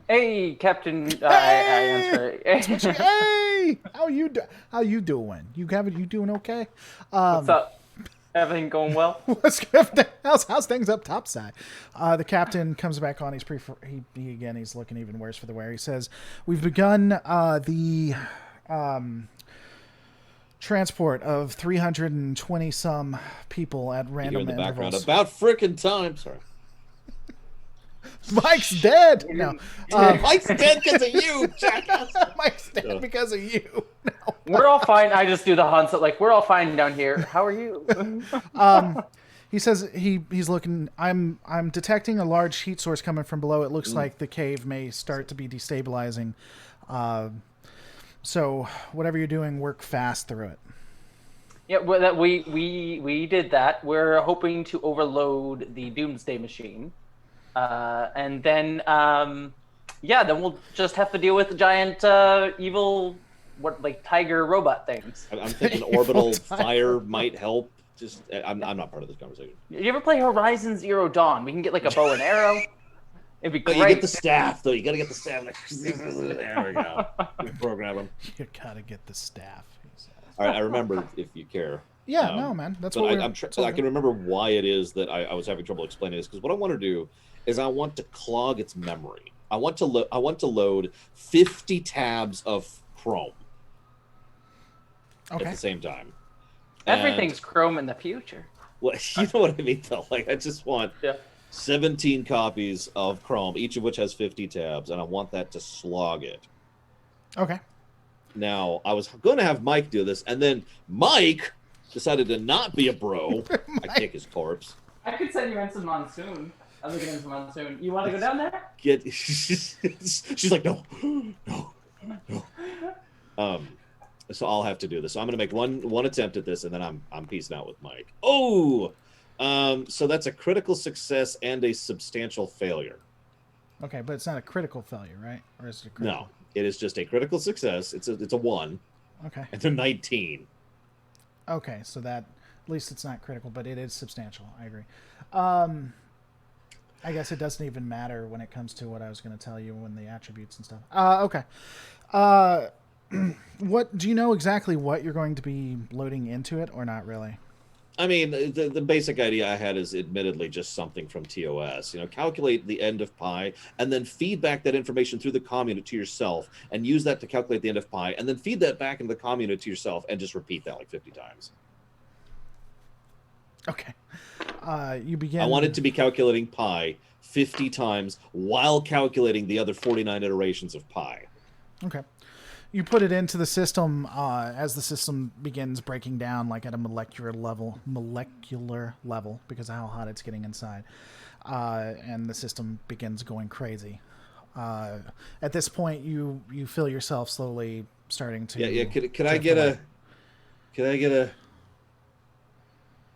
Hey, Captain. Hey! I answer. Hey, how you doing? You doing okay? What's up? Everything going well? How's things up topside? The captain comes back on. He's looking even worse for the wear. He says, "We've begun the transport of 320 some people at random in the background. intervals." About frickin' time. Sorry. Mike's dead. No, Mike's dead because of you, jackass. Mike's dead because of you. No. We're all fine. I just do the hunts. Like, we're all fine down here. How are you? He says he's looking. I'm detecting a large heat source coming from below. It looks like the cave may start to be destabilizing. So whatever you're doing, work fast through it. Yeah, well, we did that. We're hoping to overload the Doomsday machine, and then then we'll just have to deal with the giant evil tiger robot things. I'm thinking orbital fire might help. Just I'm not part of this conversation. You ever play Horizon Zero Dawn? We can get like a bow and arrow. It'd be great. You get the staff though. You gotta get the staff. There we go. Program them. You gotta get the staff. All right, I remember if you care. Yeah, no, man. That's but what I can remember why it is that I was having trouble explaining this, because what I want to do is I want to clog its memory. I want to load 50 tabs of Chrome at the same time. Everything's Chrome in the future. Well, you know what I mean, though. Like, I just want 17 copies of Chrome, each of which has 50 tabs, and I want that to slog it. Okay. Now, I was going to have Mike do this, and then Mike decided to not be a bro. I kick his corpse. I could send you into Monsoon. I'm looking into Monsoon. You want to go down there? She's like, no. So I'll have to do this. So I'm going to make one attempt at this, and then I'm peacing out with Mike. Oh! So that's a critical success and a substantial failure. Okay, but it's not a critical failure, right? Or is it a critical? No, it is just a critical success. It's a 1. Okay. It's a 19. Okay, so that at least it's not critical, but it is substantial. I agree. I guess it doesn't even matter when it comes to what I was going to tell you when the attributes and stuff. Okay. What do you know exactly what you're going to be loading into it, or not really? I mean, the basic idea I had is admittedly just something from TOS. Calculate the end of pi, and then feed back that information through the comm unit to yourself, and use that to calculate the end of pi, and then feed that back into the comm unit to yourself, and just repeat that like 50 times. Okay. You begin. I wanted to be calculating pi 50 times while calculating the other 49 iterations of pi. Okay. You put it into the system as the system begins breaking down, like at a molecular level, because of how hot it's getting inside, and the system begins going crazy. At this point, you feel yourself slowly starting to. Yeah. Could I get a?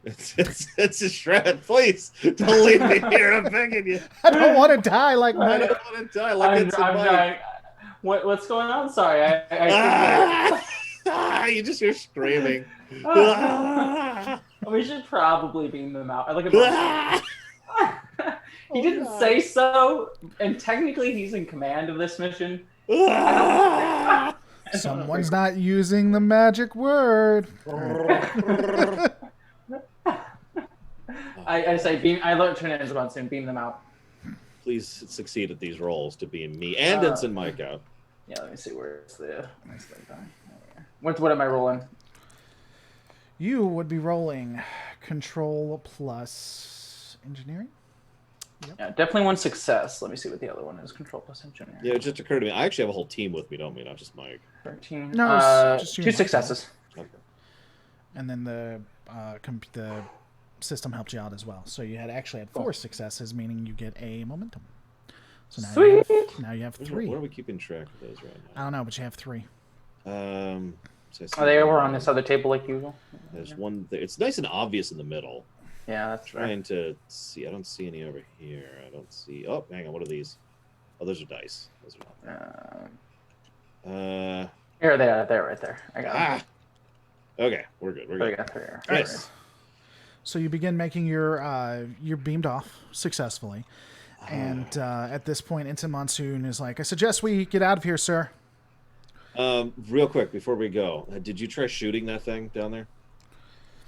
It's a shred, please. Don't leave me here. I'm begging you. I don't want to die like I don't want to die like it's I'm dying. What's going on? Sorry, you just hear screaming. We should probably beam them out. He didn't say so, and technically he's in command of this mission. Someone's not using the magic word. I say beam. I learned turn it into Monsoon. Beam them out. Please succeed at these rolls to beam me and Ensign Mike out. Yeah, let me see where's the. What am I rolling? You would be rolling control plus engineering. Yeah, definitely one success. Let me see what the other one is. Control plus engineering. Yeah, it just occurred to me. I actually have a whole team with me, don't we? Not just Mike. 13. No, it's just you two and Mike, successes. Okay. And then the system helped you out as well. So you actually had 4 successes, meaning you get a momentum. So now Sweet. You have 3. What are we keeping track of those right I don't know, but you have 3. now? So I see Are they over one. on this other table like usual? There's one there. It's nice and obvious in the middle. Yeah, that's Trying to see. I don't see any over here. I don't see. Oh, hang on. What are these? Oh, those are dice. Those are not. Here they are. They're right there. I got them. Okay, we're good. We're There good. we go. There. Yes. So you begin making you're beamed off successfully. And at this point, Ensign Monsoon is like, I suggest we get out of here, sir. Real quick before we go, did you try shooting that thing down there?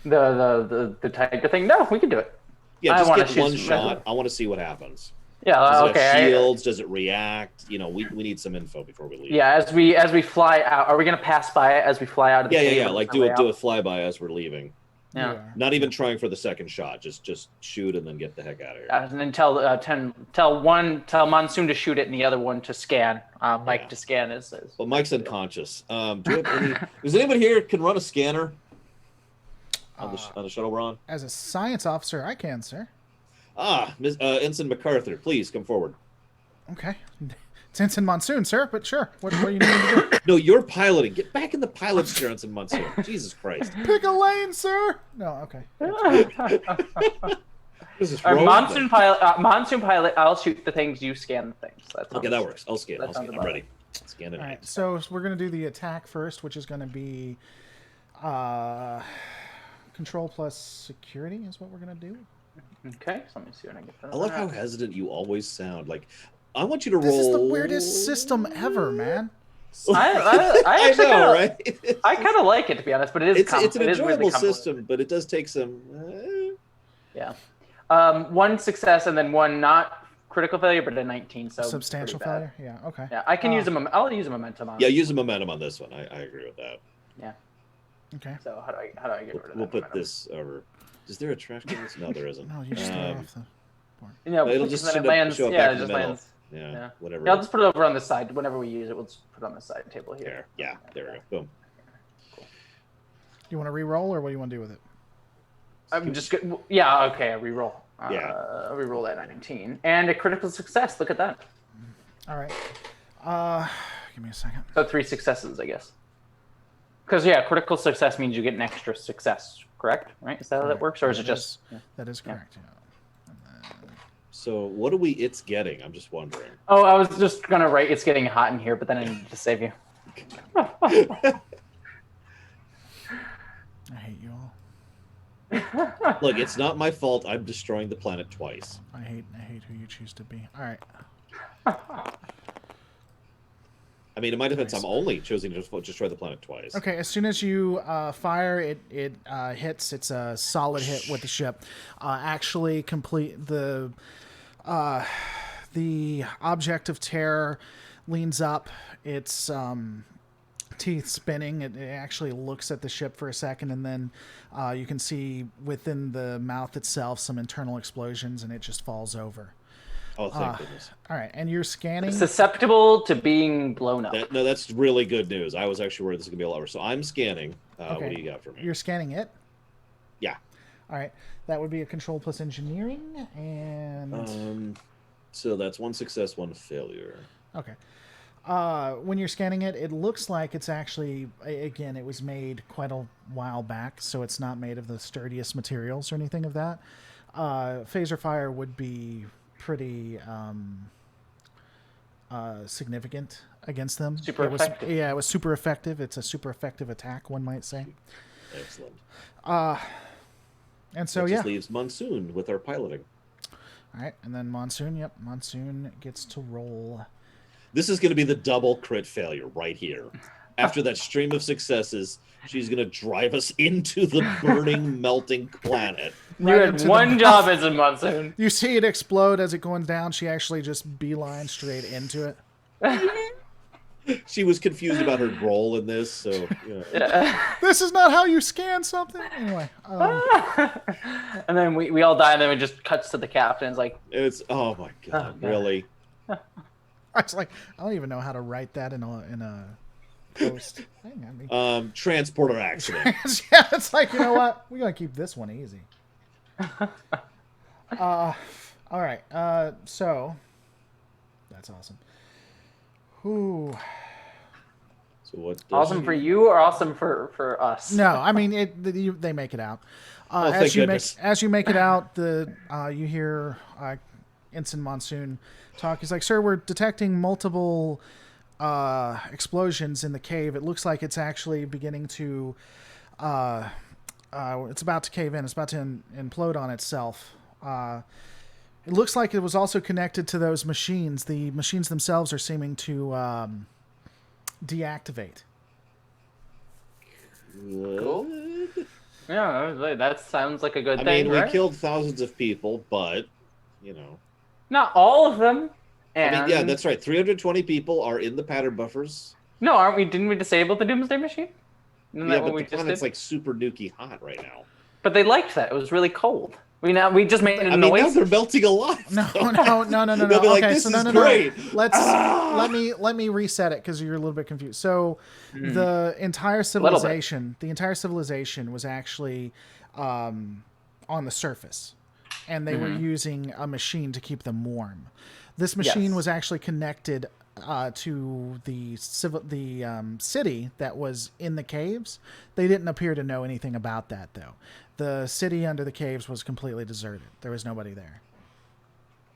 The tiger thing? No, we can do it. Yeah, I just wanna get shoot one some shot. rifle. I want to see what happens. Yeah. Does it Okay. have shields? Does it react? You know, we need some info before we leave. Yeah. As we fly out, are we gonna pass by it as we fly out of the Yeah. cave on Like our do way a out? flyby as we're leaving. Yeah. You are. Not even trying for the second shot. Just shoot and then get the heck out of here. And then tell Monsoon to shoot it and the other one to scan. Mike Yeah. to scan is. Well, Mike's unconscious. Do you have any? Is anybody here can run a scanner on the shuttle we're on? As a science officer, I can, sir. Miss Ensign MacArthur, please come forward. Okay. It's Ensign Monsoon, sir, but sure. What do you need to do? No, you're piloting. Get back in the pilot's chair, Ensign Monsoon. Jesus Christ. Pick a lane, sir. No, okay. This is Or wrong. Monsoon pilot. I'll shoot the things. You scan the things. Okay, that works. I'll scan. That sounds I'm about ready. Scan it. All right, so we're going to do the attack first, which is going to be control plus security is what we're going to do. Okay, so let me see when I get that. I love how hesitant you always sound. Like, I want you to roll. This is the weirdest system ever, man. I I actually know, kinda, right? I kind of like it, to be honest, but it is It's an it is weirdly enjoyable convoluted. system, but it does take some. Yeah. One success and then one not critical failure, but a 19. So Substantial pretty bad. failure? Yeah, okay. Yeah, I can use I'll use a momentum on Yeah, it. use the momentum on this one. I agree with that. Yeah. Okay. So how do I get rid of that? We'll put momentum? this over. Is there a trash can? No, there isn't. No, you just throw it off the board. You know, It'll because just then it show up lands. back Yeah, in it the just middle. lands. Yeah, Yeah. whatever. Yeah, I'll just put it over on the side. Whenever we use it, we'll just put it on the side table here. There. Yeah, there we go. Boom. You want to re-roll, or what do you want to do with it? I'm just good. Yeah, okay, a reroll. Yeah. Reroll that 19 and a critical success. Look at that. All right. Give me a second. So 3 successes, I guess. Because yeah, critical success means you get an extra success. Correct? Right? Is that how that works, or is it just? That is correct. Yeah. So what are we? It's getting. I'm just wondering. Oh, I was just gonna write. It's getting hot in here, but then I need to save you. I hate you all. Look, it's not my fault. I'm destroying the planet twice. I hate who you choose to be. All right. I mean, in my defense, I'm only choosing to destroy the planet twice. Okay, as soon as you fire, it hits. It's a solid hit with the ship. Actually, complete the object of terror leans up. Its teeth spinning. It actually looks at the ship for a second, and then you can see within the mouth itself some internal explosions, and it just falls over. Oh, thank goodness. All right, and you're scanning. Susceptible to being blown up. No, that's really good news. I was actually worried this was going to be a lot worse. So I'm scanning. Okay. What do you got for me? You're scanning it. Yeah. All right, that would be a control plus engineering, and So that's 1 success, 1 failure. okay. When you're scanning it, it looks like it's actually, again, it was made quite a while back, so it's not made of the sturdiest materials or anything of that. Phaser fire would be pretty significant against them. Super It was, effective. yeah, it was super effective. It's a super effective attack, one might say. Excellent. And so, That yeah. just leaves Monsoon with our piloting. All right, and then Monsoon, yep, Monsoon gets to roll. This is going to be the double crit failure right here. After that stream of successes, she's going to drive us into the burning, melting planet. You Right had into the one mouth. job as a Monsoon. You see it explode as it goes down. She actually just beeline straight into it. She was confused about her role in this, so you know. This is not how you scan something. Anyway, and then we all die, and then it just cuts to the captain. It's like, It's oh my god, really? I was like, I don't even know how to write that in a post. Hang on, Transporter accident. yeah, it's like, you know what? We're gonna keep this one easy. All right. So that's awesome. Ooh. So what? awesome for you or awesome for us? No, I mean they make it out. Thank goodness. As you make it out, you hear Ensign Monsoon talk. He's like, "Sir, we're detecting multiple explosions in the cave. It looks like it's actually beginning to. It's about to cave in. It's about to implode on itself. It looks like it was also connected to those machines. The machines themselves are seeming to deactivate." Cool. Yeah, that sounds like a good I thing. mean, right? we killed thousands of people, but you know. Not all of them. And... I mean, yeah, that's right. 320 people are in the pattern buffers. No, aren't we? Didn't we disable the Doomsday Machine? Isn't Yeah, that what but we the just planet's did? like super nuky hot right now. But they liked that. It was really cold. We just made it I an mean, now oasis. they're melting alive. No. They'll be like, Okay, this so is no. great. Let me reset it because you're a little bit confused. So the entire civilization was actually on the surface, and they were using a machine to keep them warm. This machine was actually connected to the city that was in the caves. They didn't appear to know anything about that, though. The city under the caves was completely deserted. There was nobody there.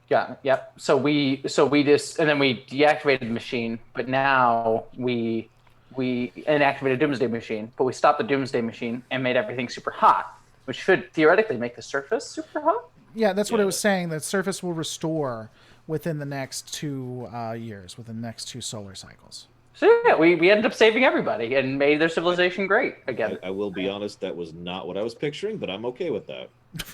Yeah, yep. So we just and then we deactivated the machine, but now we inactivated Doomsday Machine, but we stopped the Doomsday Machine and made everything super hot, which should theoretically make the surface super hot. Yeah, that's what it was saying. The surface will restore within the next 2 years, within the next 2 solar cycles. So yeah, we ended up saving everybody and made their civilization great again. I will be honest, that was not what I was picturing, but I'm okay with that.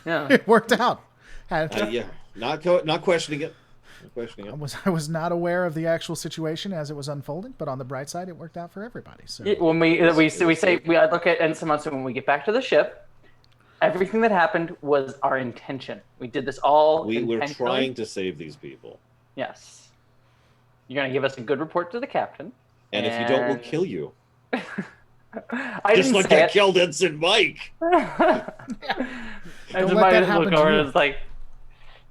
Yeah. It worked out. Yeah, not questioning it. Not questioning it. I was not aware of the actual situation as it was unfolding, but on the bright side, it worked out for everybody. So When we look at Ensign Monsoon when we get back to the ship, everything that happened was our intention. We did this all. We were intentionally. trying to save these people. Yes. You're gonna give us a good report to the captain. And if you don't, we'll kill you. I Just didn't like say I it. killed Ensign Mike. And Don't let somebody that just happen look to over you. and it's like,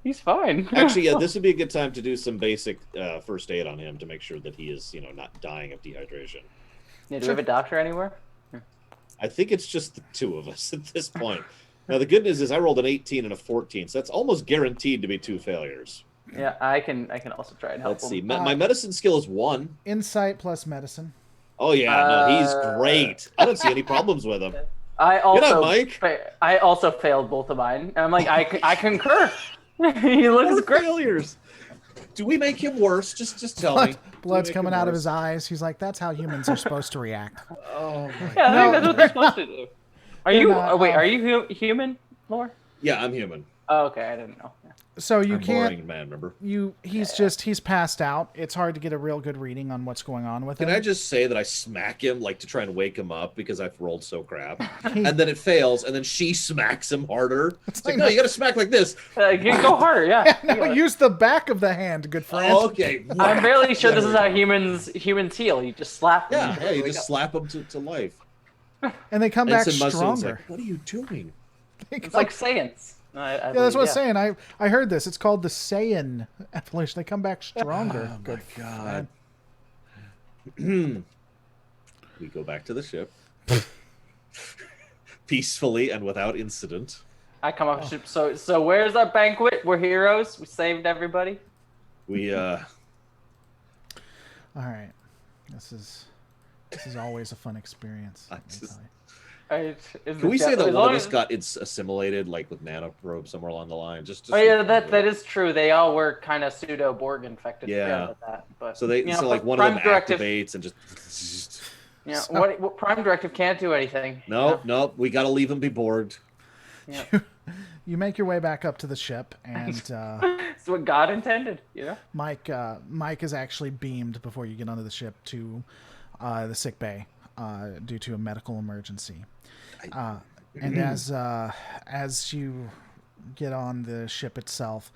he's fine. Actually, yeah, this would be a good time to do some basic first aid on him to make sure that he is, not dying of dehydration. Yeah, do we have a doctor anywhere? I think it's just the two of us at this point. Now, the good news is I rolled an 18 and a 14, so that's almost guaranteed to be 2 failures. Yeah, I can also try and help Let's see. him. My medicine skill is 1. insight plus medicine. Oh, yeah. No, he's great. I don't see any problems with him. I also Mike. I also failed both of mine. And I'm like, I concur. He looks 4 great. failures. Do we make him worse? Just tell me. Blood's coming out of his eyes. He's like, that's how humans are supposed to react. Oh, my Yeah, I No. think that's what they're supposed to do. Are you? not, Wait, are you human, Lore? Yeah, I'm human. Oh, okay, I didn't know. Yeah. So you I'm can't. boring man, remember? He's passed out. It's hard to get a real good reading on what's going on with him. Can I just say that I smack him to try and wake him up because I've rolled so crap, and then it fails, and then she smacks him harder. It's like, no, you got to smack like this. You can go harder, yeah. No, use the back of the hand, good friend. Oh, okay. I'm fairly sure this There is we how go. humans heal. You just slap them. Yeah, you just slap him to life. And they come back Ensign Mustang's stronger. like, what are you doing? It's like Saiyans. Yeah, that's what I was saying. I heard this. It's called the Saiyan evolution. They come back stronger. Oh, Good my God. friend. We go back to the ship. Peacefully and without incident. I come off ship. So where's our banquet? We're heroes. We saved everybody. We All right. This is always a fun experience. let me tell you. Can we say that one of us got assimilated, with nanoprobe somewhere along the line? Just Oh yeah, that is true. They all were kind of pseudo Borg infected. Yeah. With that. But so one of them activates and just. Yeah. What Prime Directive can't do anything. No, we got to leave him be Borged. Yeah. You make your way back up to the ship, and It's what God intended, Mike is actually beamed before you get onto the ship to the sick bay due to a medical emergency. And as you get on the ship itself,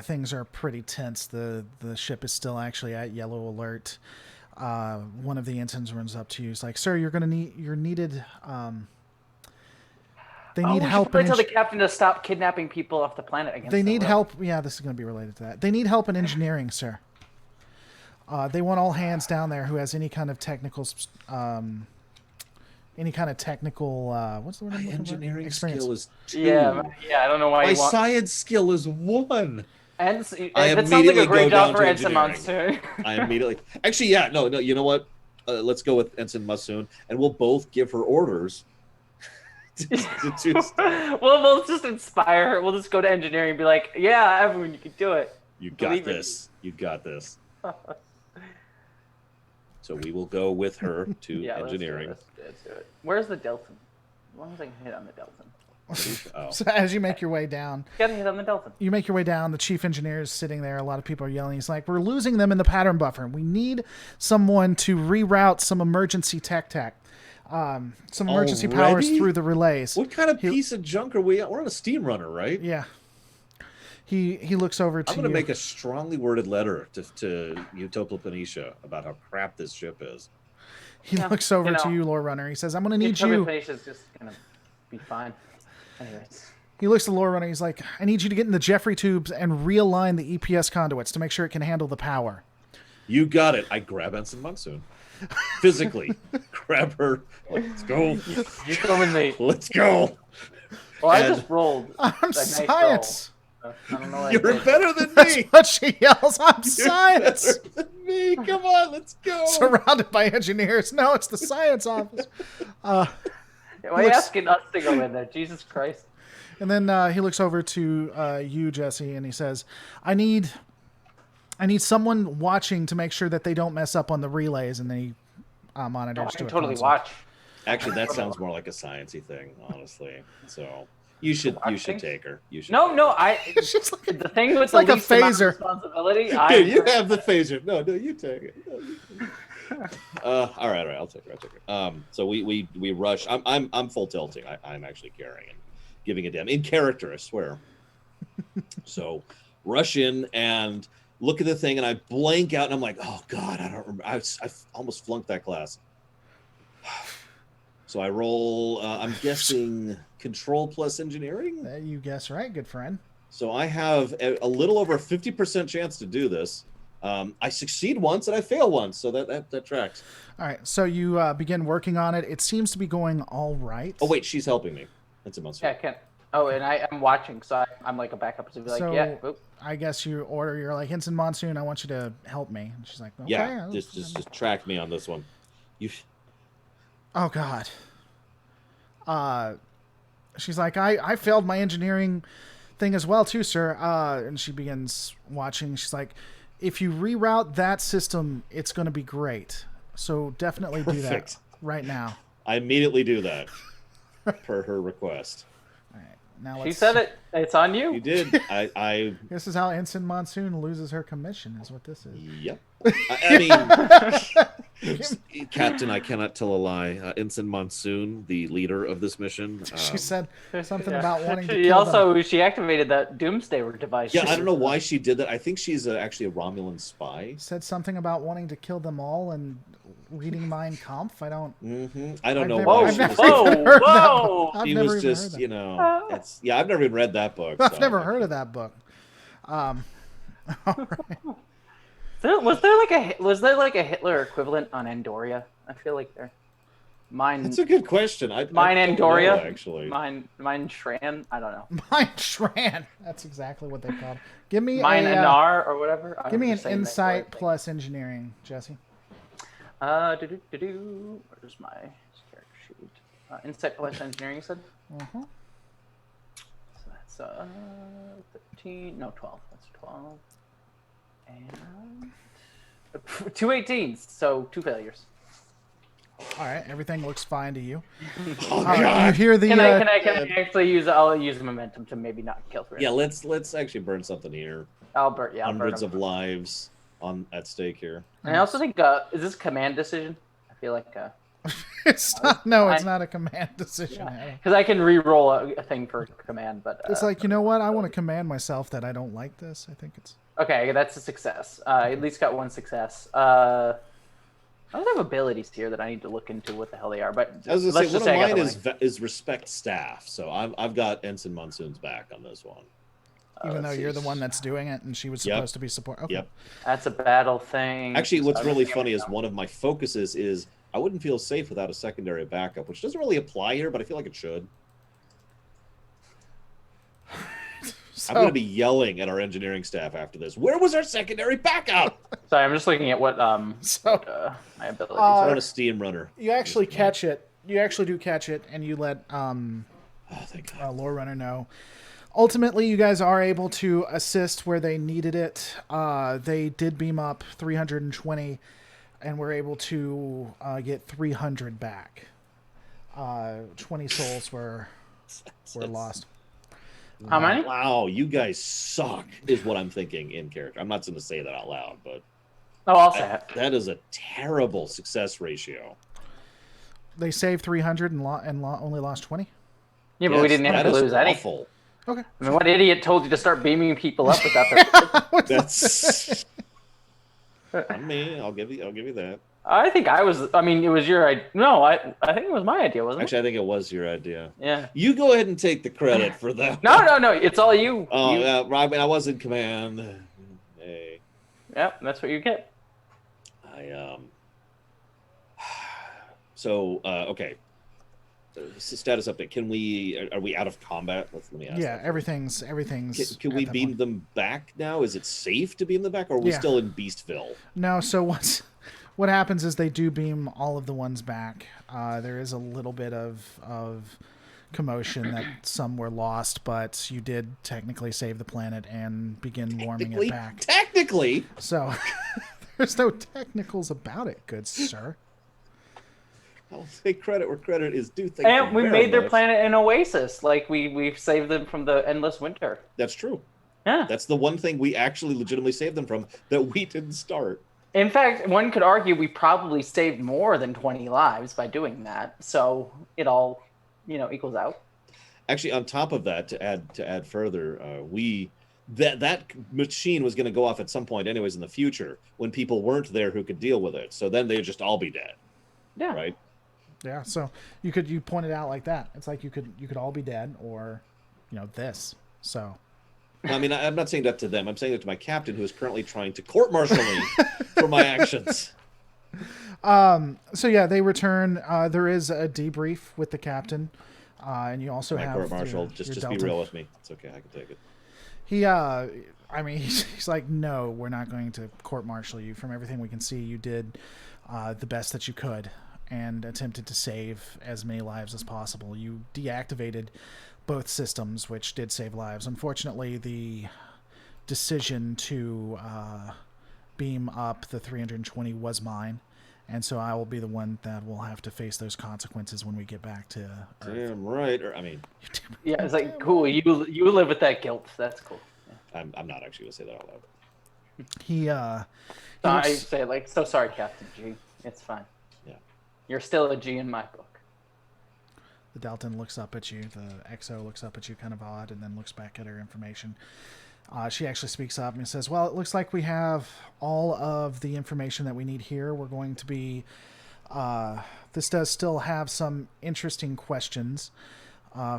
things are pretty tense. The ship is still actually at yellow alert. One of the ensigns runs up to you. He's like, "Sir, you're needed. They need help." We should tell the captain to stop kidnapping people off the planet against They their need will. help. Yeah, this is going to be related to that. They need help in engineering, sir. They want all hands down there who has any kind of technical, what's the word? I'm looking for? Engineering Experience. skill is 2. Yeah, I don't know why My you want. science skill is 1. I That sounds like immediately a great go job down for to Ensign engineering. Monsoon. I immediately. Actually, yeah, no. You know what? Let's go with Ensign Masoon, and we'll both give her orders. to do stuff. We'll just inspire her. We'll just go to engineering and be like, "Yeah, everyone, you can do it." You got Believe in this. You got this. So we will go with her to Yeah, engineering. Let's do it. Where's the Delton? As long as I can hit on the Delton. Oh. So as you make your way down, You gotta hit on the Delton. you make your way down. The chief engineer is sitting there. A lot of people are yelling. He's like, "We're losing them in the pattern buffer. We need someone to reroute some emergency some emergency powers Already? through the relays." What kind of piece of junk are we? We're on a steam runner, right? Yeah. He looks over to I'm going you. to make a strongly worded letter to Utopia Planitia about how crap this ship is. He looks over you to know. you, Lore Runner. He says, "I'm going to need Utopia you." Planitia is just gonna be fine. Anyways. He looks to Lore Runner. He's like, "I need you to get in the Jeffrey tubes and realign the EPS conduits to make sure it can handle the power." You got it. I grab Ensign Monsoon. Physically. Grab her. Let's go. You come with me. Let's go. Well, I And- just rolled. I'm a nice science. Roll. I don't know what You're I did. better than That's me. what she yells. "I'm You're science." better than me. Come on, let's go. Surrounded by engineers. No, it's the science office. Why are you looks- asking us to go in there? Jesus Christ. And then he looks over to you, Jesse, and he says, I need someone watching to make sure that they don't mess up on the relays." And then he monitors I to can a totally console. watch. Actually, that sounds more like a sciencey thing, honestly. So you should take her. You should. No, It's just like the thing with It's like the a least amount of phaser. responsibility. Here, you have the phaser. No, you take it. No, you take it. All right. I'll take her. So we rush. I'm full tilting. I'm actually carrying and giving a damn in character. I swear. So, rush in and look at the thing, and I blank out, and I'm like, oh god, I don't remember. I almost flunked that class. So I roll. I'm guessing control plus engineering. You guess right, good friend. So I have a little over a 50% chance to do this. I succeed once and I fail once, so that tracks. All right, so you begin working on it. It seems to be going all right. Oh wait, she's helping me. That's a monster. Yeah, I can. Oh, and I'm watching, so I'm like a backup to be like, So, yeah. Oop. I guess you're like, "Ensign Monsoon, I want you to help me." And she's like, "Okay." Yeah, just track me on this one. You. Oh God. She's like, I failed my engineering thing as well too, sir. And she begins watching. She's like, "If you reroute that system, it's going to be great. So definitely do that Perfect. right now." I immediately do that, per her request. All right, now She let's. said it. It's on you. You did. I This is how Ensign Monsoon loses her commission. Is what this is. Yep. I mean, Captain, I cannot tell a lie. Ensign Monsoon, the leader of this mission. She said something Yeah. about wanting to She kill also them. she activated that doomsday device. Yeah, I don't know why she did that. I think she's actually a Romulan spy. Said something about wanting to kill them all and reading Mein Kampf. I don't. I don't know never- why Whoa, I've she never was. even heard that whoa! book. I've She never was even just, heard you that. know, I've never even read that book. I've so- never heard of that book. Was there like a Hitler equivalent on Andoria? I feel like there. Mine. That's a good question. I Mine don't know, Andoria. actually. Mine Shran. I don't know. Mine Shran. That's exactly what they called. Give me Mine a, Anar or whatever. give me an I'm just saying that insight word thing. plus engineering, Jesse. Where's my character sheet? Insight plus engineering, you said? Uh-huh. So that's 13. No, 12. That's 12. And 2 18s, so 2 failures. All right, everything looks fine to you. Oh, You God. hear the Can I actually use? I'll use momentum to maybe not kill 3. Yeah, let's actually burn something here. Albert, yeah, hundreds Alberta. of lives at stake here. And I also think, is this a command decision? I feel like, It's not a command decision. because I can re-roll a thing for command, but It's like, you know what? I want to command myself that I don't like this. I think it's okay. That's a success. I at least got one success. I don't have abilities here that I need to look into what the hell they are, but I was gonna let's say just one say I of got mine the way. is respect staff, so I've got Ensign Monsoon's back on this one. even though let's you're see. the one that's doing it, and she was Yep. supposed to be support. Okay. Yep. That's a battle thing. Actually, what's So really there funny we is go. one of my focuses is I wouldn't feel safe without a secondary backup, which doesn't really apply here, but I feel like it should. So, I'm going to be yelling at our engineering staff after this. Where was our secondary backup? Sorry, I'm just looking at what my abilities I are. want a steam runner. you actually catch it. You actually do catch it, and you let Oh, thank God. Lore Runner know. Ultimately, you guys are able to assist where they needed it. They did beam up 320, and were able to get 300 back. 20 souls were lost. How many? Wow, you guys suck, is what I'm thinking in character. I'm not going to say that out loud, but Oh, I'll say it. that is a terrible success ratio. They saved 300 and only lost 20. Yeah, but we didn't have that to is lose any. awful. Okay. I mean, what idiot told you to start beaming people up without their... That's on me. I'll give you that. I think I was... I mean, it was your idea. No, I think it was my idea, wasn't it? Actually, I think it was your idea. Yeah. You go ahead and take the credit for that. No. It's all you. Oh, You- yeah, I mean, I was in command. Hey, Yep, that's what you get. So okay. Status update. Are we out of combat? Let me ask. Yeah, that. everything's. Can at we that beam point. them back now? Is it safe to beam them back, or are we Yeah. still in Beastville? No, so what happens is they do beam all of the ones back. There is a little bit of commotion that some were lost, but you did technically save the planet and begin warming it back. Technically. So there's no technicals about it, good sir. I'll take credit where credit is due. Thank you And we very made their much. planet an oasis. Like, we've saved them from the endless winter. That's true. Yeah. That's the one thing we actually legitimately saved them from that we didn't start. In fact, one could argue we probably saved more than 20 lives by doing that. So it all, equals out. Actually, on top of that, to add further, that machine was going to go off at some point, anyways, in the future when people weren't there who could deal with it. So then they'd just all be dead, Yeah. right? Yeah, so you point it out like that. It's like you could all be dead, or this. So I mean, I'm not saying that to them. I'm saying that to my captain, who is currently trying to court-martial me for my actions. so yeah, they return. There is a debrief with the captain, and you also My have court-martial, your just be Delta. real with me. It's okay. I can take it. He, I mean, he's like, no, we're not going to court-martial you. From everything we can see, you did the best that you could and attempted to save as many lives as possible. You deactivated both systems, which did save lives. Unfortunately, the decision to beam up the 320 was mine, and so I will be the one that will have to face those consequences when we get back to Earth. Damn right. Or I mean, Yeah, it's like, cool. You live with that guilt. That's cool. Yeah. I'm not actually going to say that out loud. He I looks- say it like, so sorry, Captain G. It's fine. Yeah. You're still a G in my book. The Dalton looks up at you. The XO looks up at you kind of odd and then looks back at her information. She actually speaks up and says, well, it looks like we have all of the information that we need here. We're going to be... this does still have some interesting questions.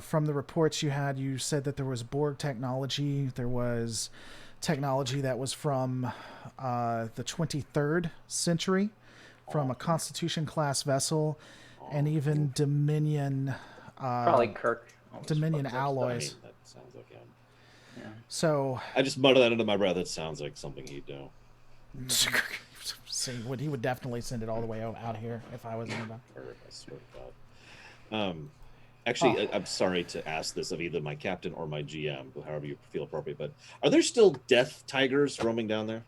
From the reports you had, you said that there was Borg technology. There was technology that was from the 23rd century, from a Constitution-class vessel, and even Dominion... Probably Kirk. Dominion I mean, alloys. that sounds like him. So, I just mutter that under my breath. It sounds like something he'd do. see, he would definitely send it all the way out here if I was in about. I swear to God. Actually, I'm sorry to ask this of either my captain or my GM, however you feel appropriate, but are there still death tigers roaming down there?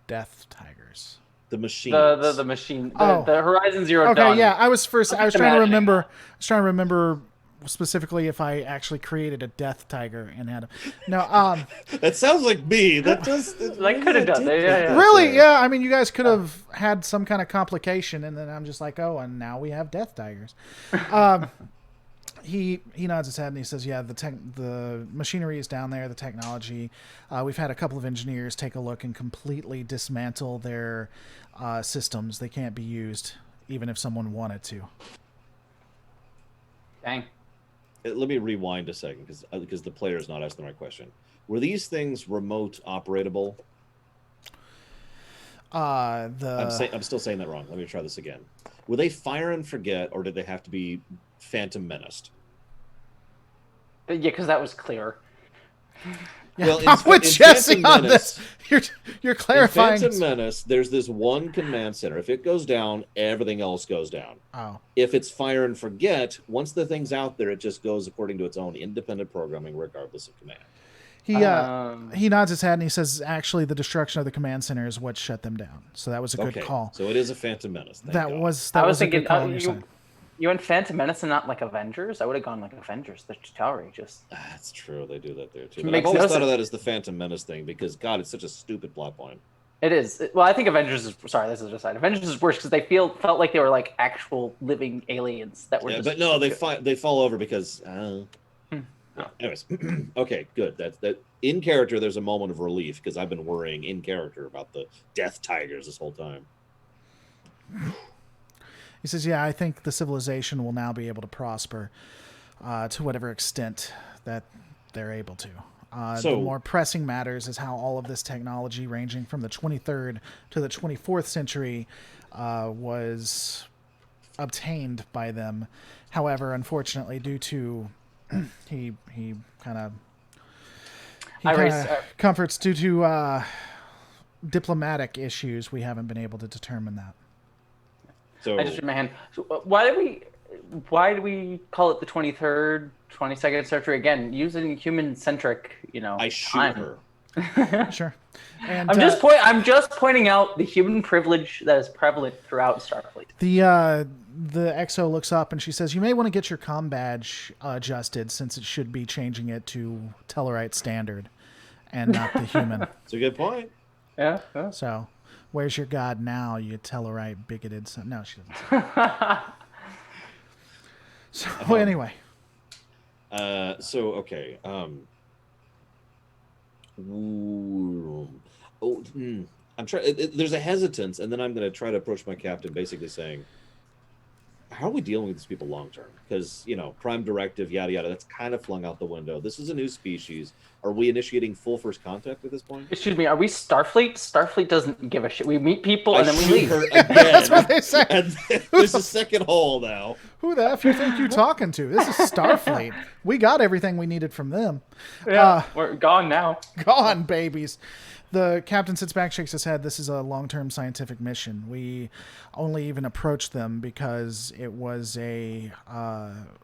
Death Tigers. The machines. The machine. The Horizon Zero Okay, Dawn. yeah, I was trying to remember specifically if I actually created a death tiger and had a... No, That sounds like me. That does. Like, could have done it. Yeah. really, yeah. I mean, you guys could have had some kind of complication, and then I'm just like, oh, and now we have death tigers. He nods his head and he says, yeah, the machinery is down there, the technology. We've had a couple of engineers take a look and completely dismantle their systems. They can't be used, even if someone wanted to. Dang. Let me rewind a second because the player is not asking the right question. Were these things remote operatable? I'm still saying that wrong. Let me try this again. Were they fire and forget, or did they have to be Phantom Menaced? Yeah, because that was clear. Yeah, Well, I'm with Jesse on this. You're clarifying. In Phantom Menace, there's this one command center. If it goes down, everything else goes down. Oh. If it's fire and forget, once the thing's out there, it just goes according to its own independent programming, regardless of command. He nods his head and he says, actually, the destruction of the command center is what shut them down. So that was a good call. So it is a Phantom Menace. That was thinking, a good call on your side. You went Phantom Menace and not like Avengers? I would have gone like Avengers, the Tower Ages. That's true. They do that there too. But I've always thought of that as the Phantom Menace thing because, God, it's such a stupid plot point. It is. Well, I think Avengers is... Sorry, this is just side. Avengers is worse because they felt like they were like actual living aliens that were just... But no, they fall over because... Anyways, okay, good. That in character, there's a moment of relief because I've been worrying in character about the death tigers this whole time. He says, yeah, I think the civilization will now be able to prosper to whatever extent that they're able to. The more pressing matters is how all of this technology ranging from the 23rd to the 24th century was obtained by them. However, unfortunately, due to he kind of comforts due to diplomatic issues, we haven't been able to determine that. So I just raised my hand. So why do we call it the 23rd, 22nd century again? Using human-centric, I shoot her. Sure. And I'm just pointing out the human privilege that is prevalent throughout Starfleet. The XO looks up and she says, "You may want to get your comm badge adjusted since it should be changing it to Tellarite standard, and not the human." That's a good point. Yeah. So. Where's your God now, you Tellarite bigoted son? No, she doesn't. So anyway. Okay. I'm trying. There's a hesitance, and then I'm going to try to approach my captain, basically saying, "How are we dealing with these people long term? Because Prime Directive, yada yada. That's kind of flung out the window. This is a new species. Are we initiating full first contact at this point?" Excuse me. Are we Starfleet? Starfleet doesn't give a shit. We meet people and then we leave. Her again. That's what they say. And there's a second hole now. Who the F you think you're talking to? This is Starfleet. We got everything we needed from them. Yeah, we're gone now. Gone, babies. The captain sits back, shakes his head. This is a long-term scientific mission. We only even approached them because it was a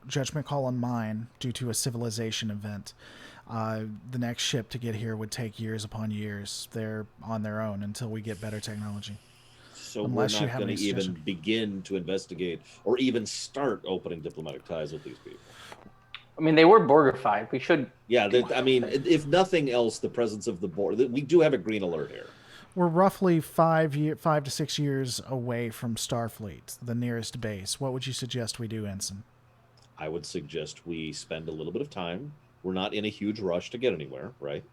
judgment call on mine due to a civilization event. The next ship to get here would take years upon years. They're on their own until we get better technology. So unless we're not going to even begin to investigate or even start opening diplomatic ties with these people. I mean, they were Borgified. We should... Yeah, if nothing else, the presence of the Borg... We do have a green alert here. We're roughly 5 to 6 years away from Starfleet, the nearest base. What would you suggest we do, Ensign? I would suggest we spend a little bit of time. We're not in a huge rush to get anywhere, right?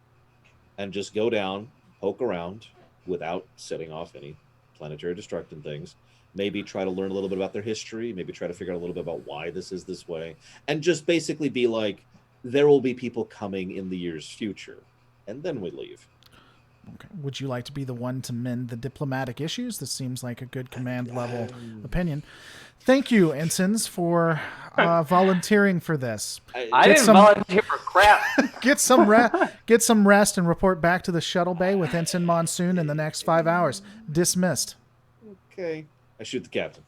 And just go down, poke around, without setting off any planetary destructing things. Maybe try to learn a little bit about their history. Maybe try to figure out a little bit about why this is this way. And just basically be like, there will be people coming in the year's future. And then we leave. Okay. Would you like to be the one to mend the diplomatic issues? This seems like a good command level opinion. Thank you, ensigns, for volunteering for this. I didn't volunteer for crap. Get some rest and report back to the shuttle bay with Ensign Monsoon in the next 5 hours. Dismissed. Okay. I shoot the captain.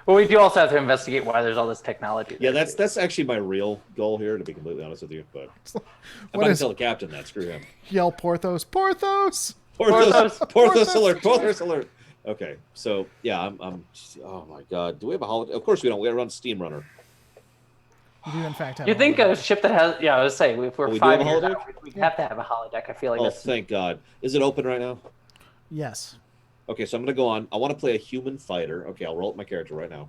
Well, we do also have to investigate why there's all this technology. Yeah, that's actually my real goal here, to be completely honest with you. But I'm not going to tell the captain that. Screw him. Yell Porthos. Porthos! Porthos alert. Porthos alert. Okay, so, yeah, I'm oh, my God. Do we have a holiday? Of course we don't. We're on Steam Runner. You do, in fact, have You a think holodeck. a ship that has? Yeah, I was saying if we're we do 5 have a years holodeck? out, we have to have a holodeck. I feel like Oh, that's thank God. Is it open right now? Yes. Okay, so I'm gonna go on. I want to play a human fighter. Okay, I'll roll up my character right now.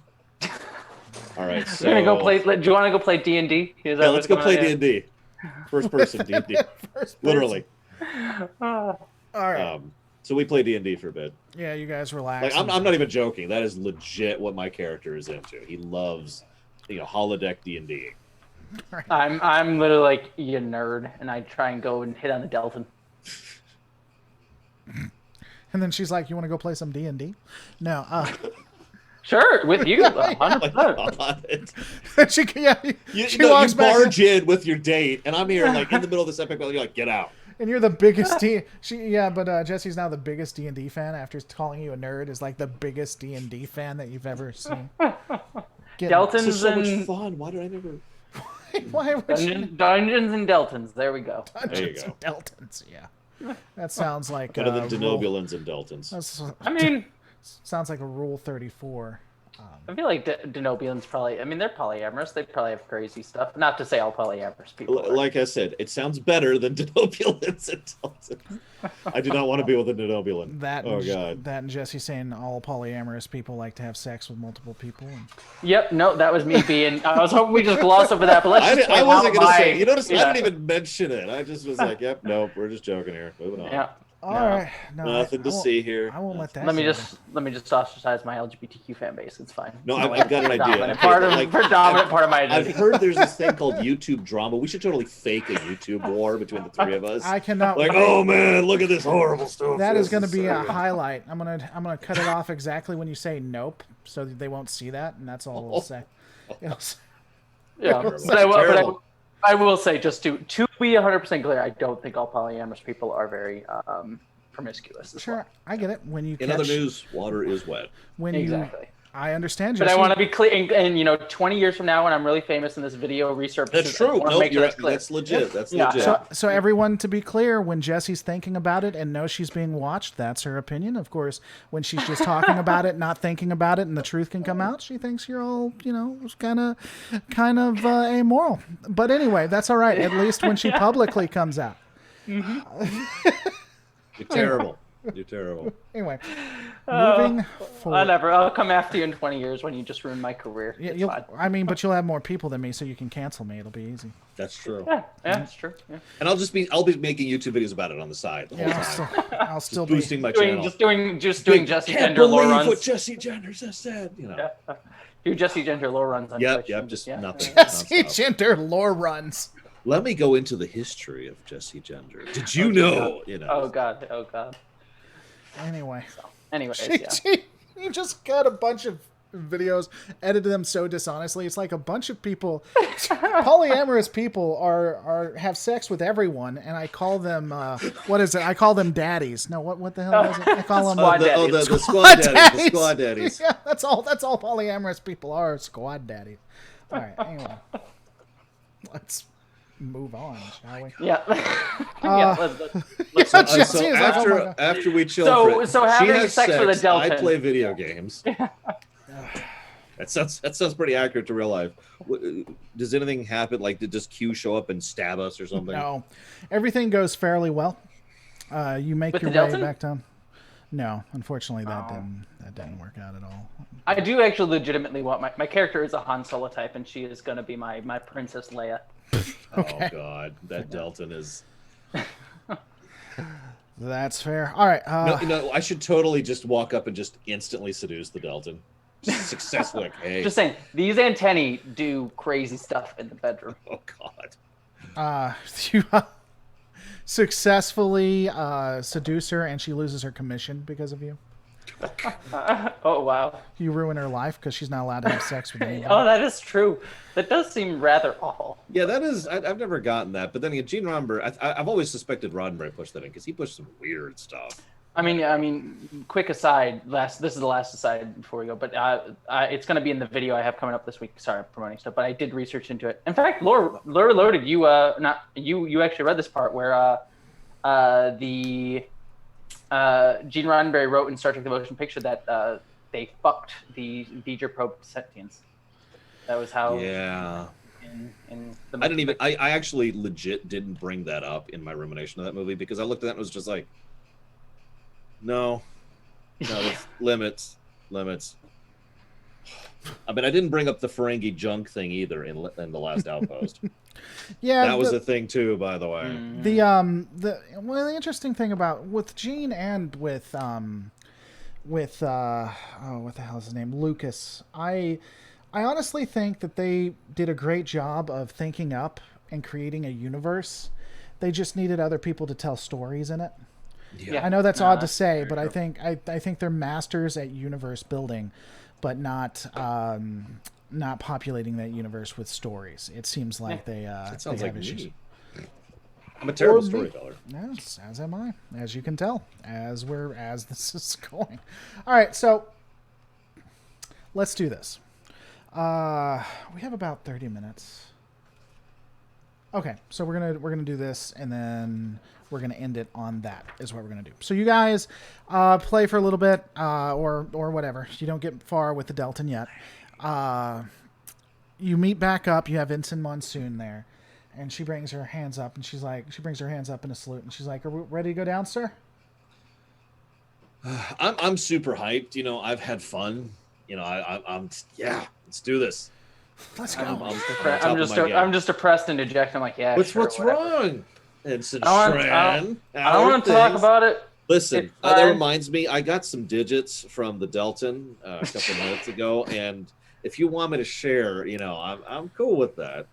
All right, so We're gonna go play. Do you want to go play D&D? yeah, let's go play D&D. First person D&D. First person. Literally. All right. So we play D&D for a bit. Yeah, you guys relax. Like I'm not even joking. That is legit what my character is into. He loves, holodeck D&D. I'm literally like, you nerd, and I try and go and hit on the Delton. And then she's like, "You want to go play some D&D?" No. Sure, with you, 100%. God. she You walks back barge in with your date, and I'm here like in the middle of this epic battle. You're like, get out. and you're the biggest but Jesse's now the biggest D&D fan after calling you a nerd. Is like the biggest D&D fan that you've ever seen. Delton's This is so much and fun. Why did I never? Why would you... Dungeons and Deltons. There we go. There you Dungeons go. and Deltons, yeah. That sounds like Better than Denobulans and Deltons. I mean, sounds like a Rule 34. I feel like Denobulans probably. I mean, they're polyamorous. They probably have crazy stuff. Not to say all polyamorous people. Like I said, it sounds better than Denobulans and Deltons. I do not want to be with a Denobulan. God. That and Jesse saying all polyamorous people like to have sex with multiple people. Yep, no, that was me being. I was hoping we just gloss over that, but let's just I wasn't going to say. You notice yeah. I didn't even mention it. I just was like, yep, nope, we're just joking here. Moving on. Yeah. All right. No, Nothing to see here. I won't let that. Let me just ostracise my LGBTQ fan base. It's fine. No, I've got an idea. Predominant part of my I've heard there's this thing called YouTube drama. We should totally fake a YouTube war between the three of us. I cannot. Like, oh man, look at this horrible stuff. That is going to be a highlight. I'm gonna cut it off exactly when you say nope, so that they won't see that, and that's all we'll say. Yeah, but I will say, just to be 100% clear, I don't think all polyamorous people are very promiscuous. Sure, I get it. When you in other news, water is wet. Exactly. I understand. But I want to be clear, and 20 years from now, when I'm really famous in this video research, that's true. Nope, that's legit. That's legit. So everyone, to be clear, when Jesse's thinking about it and knows she's being watched, that's her opinion. Of course, when she's just talking about it, not thinking about it, and the truth can come out, she thinks you're all, kind of amoral. But anyway, that's all right. At least when she publicly comes out. Mm-hmm. You're terrible. You're terrible. Anyway, moving forward. Whatever. I'll come after you in 20 years when you just ruin my career. Yeah, but you'll have more people than me, so you can cancel me. It'll be easy. That's true. Yeah, that's true. Yeah. And I'll be making YouTube videos about it on the side. I'll still be boosting my channel. Just doing Jesse Can't Gender lore believe runs. what Jesse Gender just said. Yeah. Do Jesse Gender lore runs on Twitch. Yep, just nothing. Jesse Gender lore runs. Let me go into the history of Jesse Gender. Did you know? Oh God. Anyway. You just got a bunch of videos, edited them so dishonestly. It's like a bunch of people, polyamorous people have sex with everyone, and I call them what is it? I call them daddies. No, what the hell is it? I call them the squad daddies. The squad daddies. Yeah, that's all polyamorous people are, squad daddies. All right, anyway, let's move on, shall we? Yeah. Let's after we chill. So having sex with a Delton. I play video games. That sounds pretty accurate to real life. Does anything happen? Like, did just Q show up and stab us or something? No, everything goes fairly well. You make your way back down. No, unfortunately, that didn't work out at all. I do actually legitimately want my character is a Han Solo type, and she is going to be my Princess Leia. Okay. Oh God, that Delton is. That's fair. All right. I should totally just walk up and just instantly seduce the Delton. Successfully. Hey. Just saying, these antennae do crazy stuff in the bedroom. Oh God. You successfully seduce her, and she loses her commission because of you. Oh wow! You ruin her life because she's not allowed to have sex with anybody. Oh, that is true. That does seem rather awful. Yeah, that is. I've never gotten that, but then again, Gene Roddenberry. I've always suspected Roddenberry pushed that in because he pushed some weird stuff. I mean, quick aside. This is the last aside before we go, but it's going to be in the video I have coming up this week. Sorry, I'm promoting stuff, but I did research into it. In fact, Laura Loaded, you actually read this part where Gene Roddenberry wrote in Star Trek: The Motion Picture that they fucked the V'ger probe sentience. That was how. Yeah. in the I didn't even. I actually legit didn't bring that up in my rumination of that movie because I looked at that and was just like, no, there's limits. I mean, I didn't bring up the Ferengi junk thing either in the last Outpost. Yeah, that was a thing too, by the way. The interesting thing about with Gene and with what the hell is his name, Lucas, I honestly think that they did a great job of thinking up and creating a universe. They just needed other people to tell stories in it. Yeah. I know that's odd to say, but I think they're masters at universe building, but not populating that universe with stories. It seems like they sounds they like have issues. me. I'm a terrible storyteller. Yes, as am I, as you can tell, as this is going. All right, so let's do this. We have about 30 minutes. Okay, so we're gonna do this, and then we're gonna end it on that. Is what we're gonna do. So you guys play for a little bit, or whatever. You don't get far with the Delton yet. You meet back up. You have Ensign Monsoon there, and she brings her hands up, and she brings her hands up in a salute, and she's like, "Are we ready to go down, sir?" I'm super hyped. I've had fun. I'm let's do this. Let's go. I'm just depressed and dejected. I'm like, yeah. What's whatever. wrong? Ensign I don't want to talk about it. Listen, that reminds me. I got some digits from the Delton a couple minutes ago, and if you want me to share, I'm cool with that.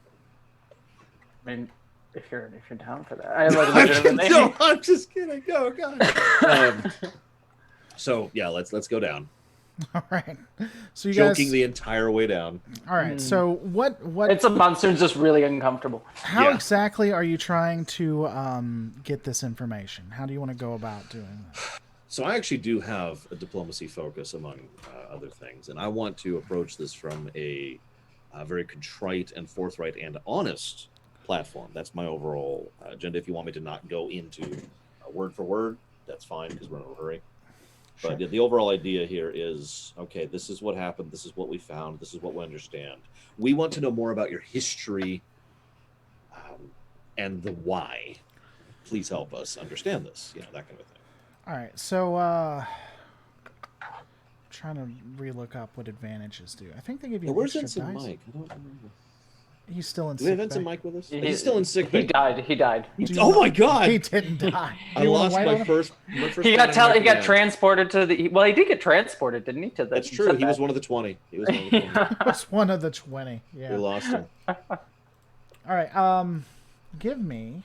I mean, if you're down for that, I like no, I'm just kidding. Go, God. So yeah, let's go down. All right. So you joking guys... the entire way down. All right. So what? It's a Monsoon's just really uncomfortable. How exactly are you trying to get this information? How do you want to go about doing that? So I actually do have a diplomacy focus among other things, and I want to approach this from a very contrite and forthright and honest platform. That's my overall agenda. If you want me to not go into word for word, that's fine because we're in a hurry. But the overall idea here is, okay, this is what happened. This is what we found. This is what we understand. We want to know more about your history and the why. Please help us understand this, that kind of thing. All right. So trying to relook up what advantages do. I think they give you where's extra Ensign dice. Mike? I don't remember. He's still in sick bay. Do we have Ensign Mike with us? He's still in sick bay. He died. Oh my God! He didn't die. I lost my first. He got transported to the. Well, he did get transported, didn't he? That's true. He was one of the 20. He was one of the 20. He was one of the 20. Yeah. We lost him. All right. Give me.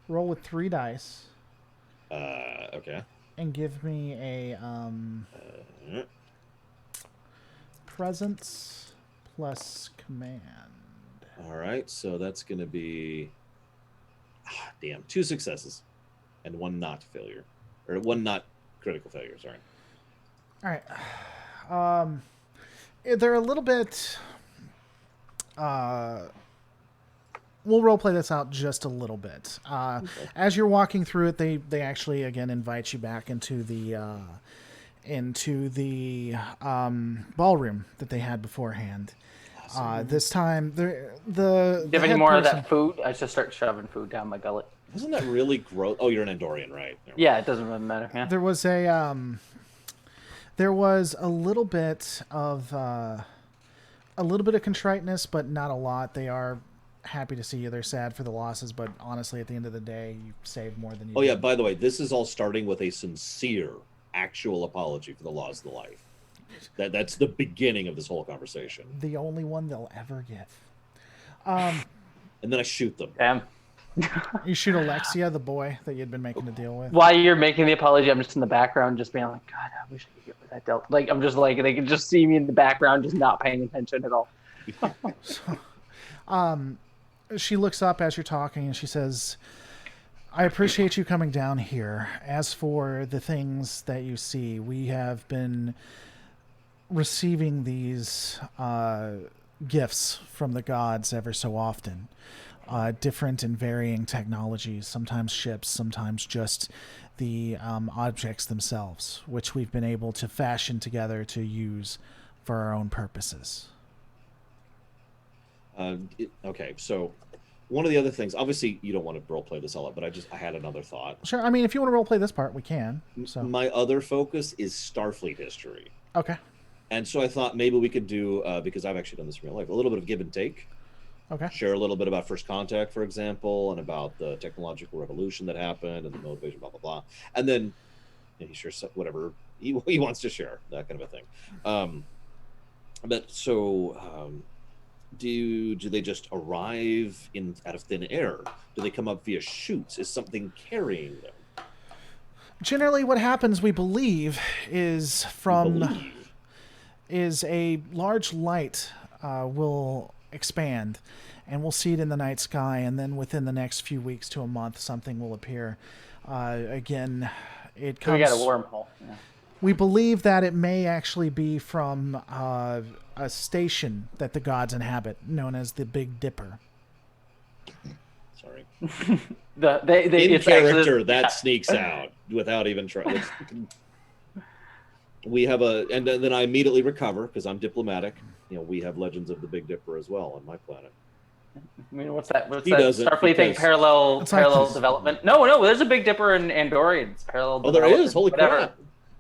Roll with 3 dice. Okay. And give me a presence plus command. All right, so that's going to be 2 successes and 1 not failure, or 1 not critical failure. Sorry. All right. They're a little bit. We'll role play this out just a little bit. Okay. As you're walking through it, they actually again invite you back into the ballroom that they had beforehand. This time, the do you have any more of that food? I just start shoving food down my gullet. Wasn't that really gross? Oh, you're an Andorian, right? Yeah, it doesn't really matter. Yeah. There was a little bit of contriteness, but not a lot. They are happy to see you. They're sad for the losses, but honestly, at the end of the day, you saved more than you. Oh yeah. By the way, this is all starting with a sincere, actual apology for the loss of the life. That's the beginning of this whole conversation. The only one they'll ever get. And then I shoot them. Damn. You shoot Alexia, the boy that you'd been making a deal with. While you're making the apology, I'm just in the background, just being like, God, I wish I could get with that Delta. Like, I'm just like, they can just see me in the background, just not paying attention at all. She looks up as you're talking, and she says, I appreciate you coming down here. As for the things that you see, we have been receiving these gifts from the gods ever so often. Different and varying technologies, sometimes ships, sometimes just the objects themselves, which we've been able to fashion together to use for our own purposes. Okay, so one of the other things, obviously, you don't want to role play this all up, but I had another thought. Sure. I mean, if you want to role play this part, we can. So My other focus is Starfleet history. okay. And so I thought maybe we could do, because I've actually done this in real life, a little bit of give and take. Okay. Share a little bit about First Contact, for example, and about the technological revolution that happened and the motivation, blah, blah, blah. And then he shares whatever he wants to share, that kind of a thing. But so do they just arrive out of thin air? Do they come up via chutes? Is something carrying them? Generally, what happens, we believe, is is a large light will expand, and we'll see it in the night sky, and then within the next few weeks to a month, something will appear. Again, it comes. We got a wormhole. Yeah. We believe that it may actually be from a station that the gods inhabit, known as the Big Dipper. Sorry. In character, that sneaks out without even trying. We have and then I immediately recover because I'm diplomatic. We have Legends of the Big Dipper as well on my planet. I mean, what's that? What's He that doesn't, Starfleet thing? because- Parallel development. No, there's a Big Dipper in Andorians. Parallel. Oh, there is. development, Holy whatever. crap!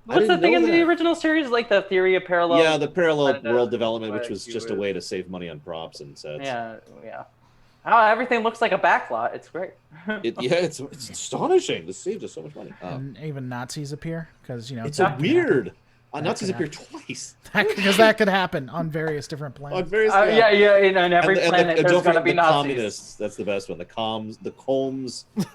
What's the thing in the that. original series? Like the theory of parallel. Yeah, the parallel planet, world development, which like was you just a would- way to save money on props and sets. Yeah. Oh, everything looks like a backlot. It's great. It's astonishing. This saved us so much money. And even Nazis appear because It's that could weird. happen. Nazis could appear twice because that could happen on various different planets. on various. Yeah. In every planet, there's don't going to forget be the Nazis. communists. That's the best one. The Combs, The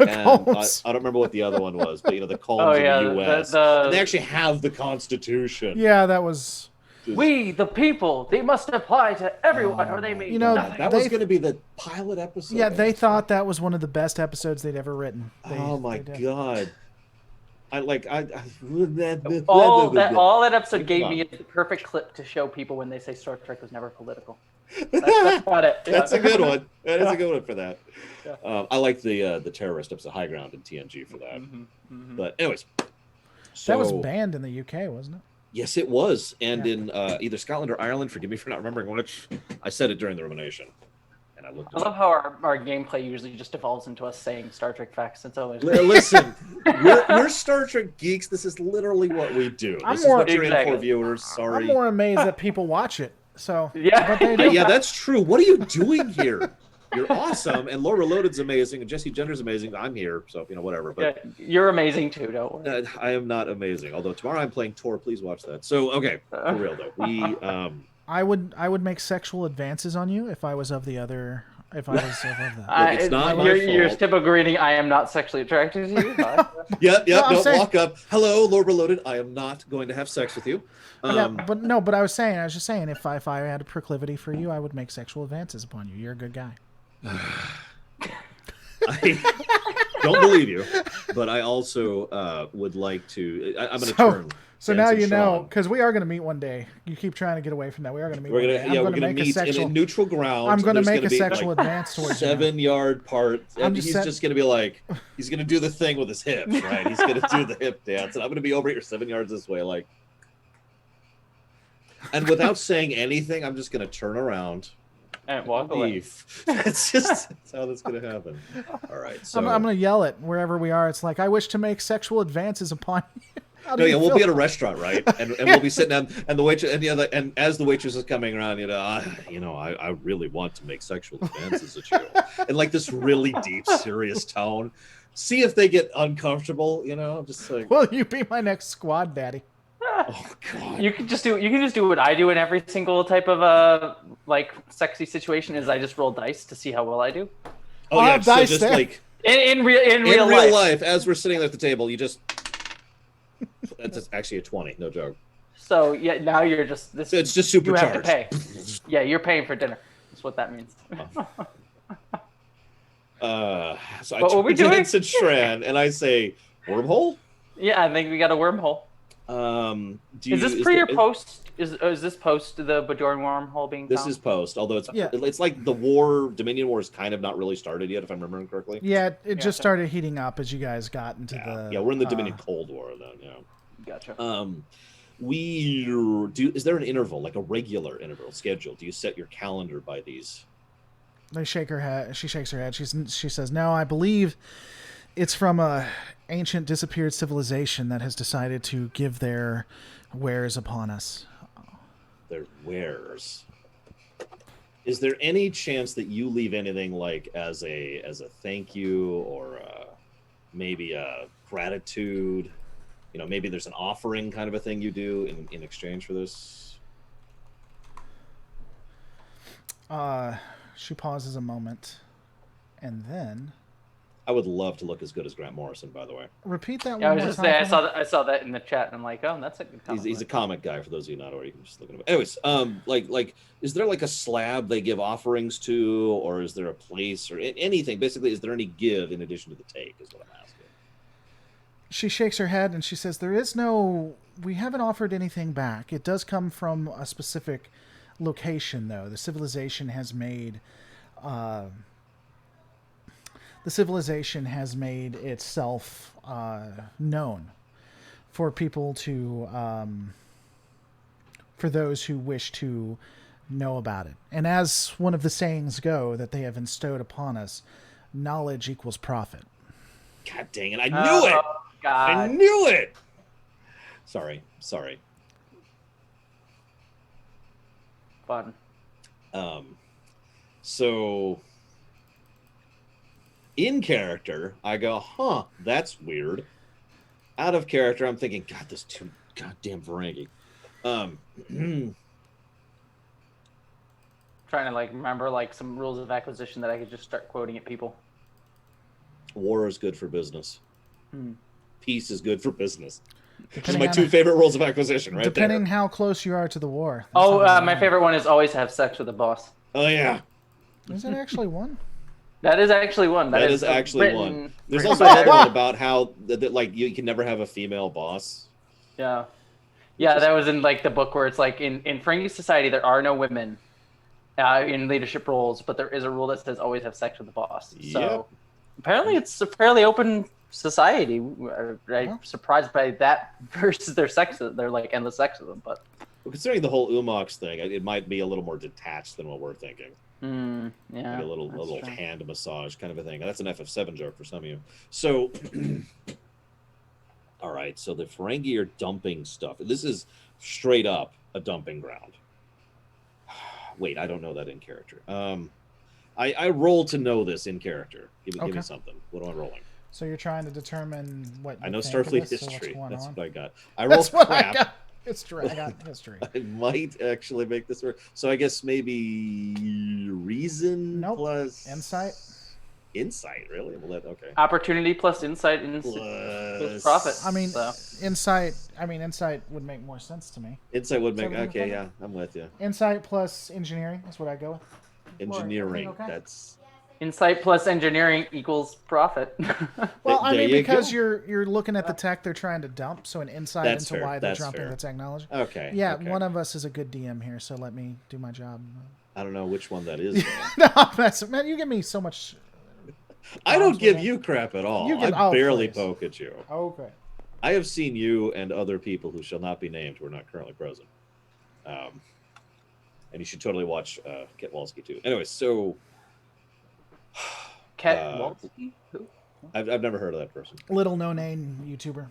and Combs. I don't remember what the other one was, but the Combs Oh, in yeah, the U.S. the- And they actually have the Constitution. Yeah, that was. We, the people, they must apply to everyone, or they may. know, That was going to be the pilot episode. Yeah, they thought that was one of the best episodes they'd ever written. Oh my they did. god! All that episode gave me is the perfect clip to show people when they say Star Trek was never political. That's about it. Yeah. That's a good one. That is a good one for that. Yeah. I like the terrorist episode High Ground in TNG for that. But anyways, so, That was banned in the UK, wasn't it? Yes, it was, and in either Scotland or Ireland. Forgive me for not remembering which. I said it during the rumination, and I looked. I love how our gameplay usually just evolves into us saying Star Trek facts. It's always Listen, we're Star Trek geeks. This is literally what we do. This is what you're in for, viewers. Sorry. I'm more amazed that people watch it. So Yeah. but they do. Yeah, that's true. What are you doing here? You're awesome, and Laura Reloaded's amazing, and Jesse Jenner's amazing. I'm here, so whatever. But you're amazing too. Don't worry. I am not amazing. Although tomorrow I'm playing Tor. Please watch that. So okay, for real though, we I would make sexual advances on you if I was of the other. If I was of that. it's not my Your fault. typical greeting. I am not sexually attracted to you. Yep. I'm No, saying- walk up. Hello, Laura Reloaded. I am not going to have sex with you. Yeah, but I was just saying, if I had a proclivity for you, I would make sexual advances upon you. You're a good guy. I don't believe you, but I also would like to. I'm going to turn. So now Jensen you know, Schramm. because we are going to meet one day. You keep trying to get away from that. We are going to meet We're one gonna, day. yeah, I'm we're going to gonna make a meet sexual. in a neutral ground. I'm going to There's make a be, sexual like, advance towards you. 7-yard part. And just he's set- just going to be like, he's going to do the thing with his hips, right? He's going to do the hip dance, and I'm going to be over here 7 yards this way, like. And without saying anything, I'm just going to turn around. And walk away. Leave. That's how that's going to happen. All right. So I'm going to yell it wherever we are. It's like, I wish to make sexual advances upon you. How do No, you yeah, we'll feel? be at a restaurant, right? And we'll be sitting down, and the waitress, and as the waitress is coming around, I really want to make sexual advances at you, in like this really deep, serious tone. See if they get uncomfortable, just like, Will you be my next squad daddy? oh god. You can just do what I do in every single type of sexy situation. Is I just roll dice to see how well I do. Oh I'll yeah, have so dice just there. like In real in real life. life, as we're sitting there at the table, you just. That's actually a 20, no joke. So yeah, now you're just this. So it's just You have to supercharged. pay. Yeah, you're paying for dinner. That's what that means. So I What were we turn to doing? Ensign Shran and I say, wormhole. Yeah, I think we got a wormhole. Is this pre or post? Is this post the Bajoran wormhole being found? This is post, although Yeah. it's like the war, Dominion War, is kind of not really started yet, if I'm remembering correctly. Yeah, it just started heating up as you guys got into Yeah, we're in the Dominion Cold War then. Yeah. Gotcha. Is there an interval, like a regular interval schedule? Do you set your calendar by these They shake her head. She shakes her head. She says, "No, I believe it's from a ancient disappeared civilization that has decided to give their wares upon us." Their wares. Is there any chance that you leave anything like as a thank you or maybe a gratitude? You know, maybe there's an offering kind of a thing you do in exchange for this. She pauses a moment, and then I would love to look as good as Grant Morrison, by the way. repeat that Yeah, I one was more just time. saying, for me. I saw that in the chat, and I'm like, oh, that's a good comment. He's a comic guy, for those of you not aware. You can just look at him. Anyways, like, is there like a slab they give offerings to, or is there a place or anything? Basically, is there any give in addition to the take? Is what I'm asking. She shakes her head and she says, we haven't offered anything back. It does come from a specific location, though. The civilization has made itself known for people for those who wish to know about it. And as one of the sayings go that they have bestowed upon us, knowledge equals profit. God dang it! I knew it. God. I knew it. Sorry. Fun. So in character, I go, huh, that's weird. Out of character, I'm thinking, God, this too goddamn Ferengi. Trying to like remember like some rules of acquisition that I could just start quoting at people. War is good for business. Peace is good for business. Those are Depending my on two favorite rules of acquisition, right Depending there. how close you are to the war. My favorite one is always have sex with the boss. Oh yeah, Is it actually one? That is actually one. that is actually one. There's also by- another one about how that like you can never have a female boss. Yeah. Yeah, that was in like the book where it's like in Ferengi society there are no women in leadership roles, but there is a rule that says always have sex with the boss. So Yep. apparently it's a fairly open society. I'm surprised by that versus their like endless sexism, but Well, considering the whole Umox thing, it might be a little more detached than what we're thinking. yeah, Like a little true. hand massage kind of a thing. That's an FF7 joke for some of you. So, all right. So the Ferengi are dumping stuff. This is straight up a dumping ground. Wait, I don't know that in character. I roll to know this in character. Give me something. What am I rolling? So you're trying to determine what you I know think of Starfleet this, so history. what's going That's on? what I got. I rolled That's what crap. I got. History. I got history. I might actually make this work. So I guess maybe reason Nope. plus Insight. Insight, really? Well, okay. Opportunity plus insight Plus profit. I mean, So. insight would make more sense to me. Insight would make. Is that what you're Okay, yeah, I'm with you. Insight plus engineering is what I go with. Engineering. Okay. That's Insight plus engineering equals profit. Well, I There mean, you because go. you're looking at the tech they're trying to dump, so an insight That's into fair. why they're That's dumping fair. the technology. okay. Yeah, okay. one of us is a good DM here, so let me do my job. I don't know which one that is. No, man, you give me so much. I don't with give that. you crap at all. You give- I oh, barely please. poke at you. Okay. I have seen you and other people who shall not be named who are not currently present. And you should totally watch Kit Walski too. Anyway, so Cat Uh, I've never heard of that person. Little no name YouTuber.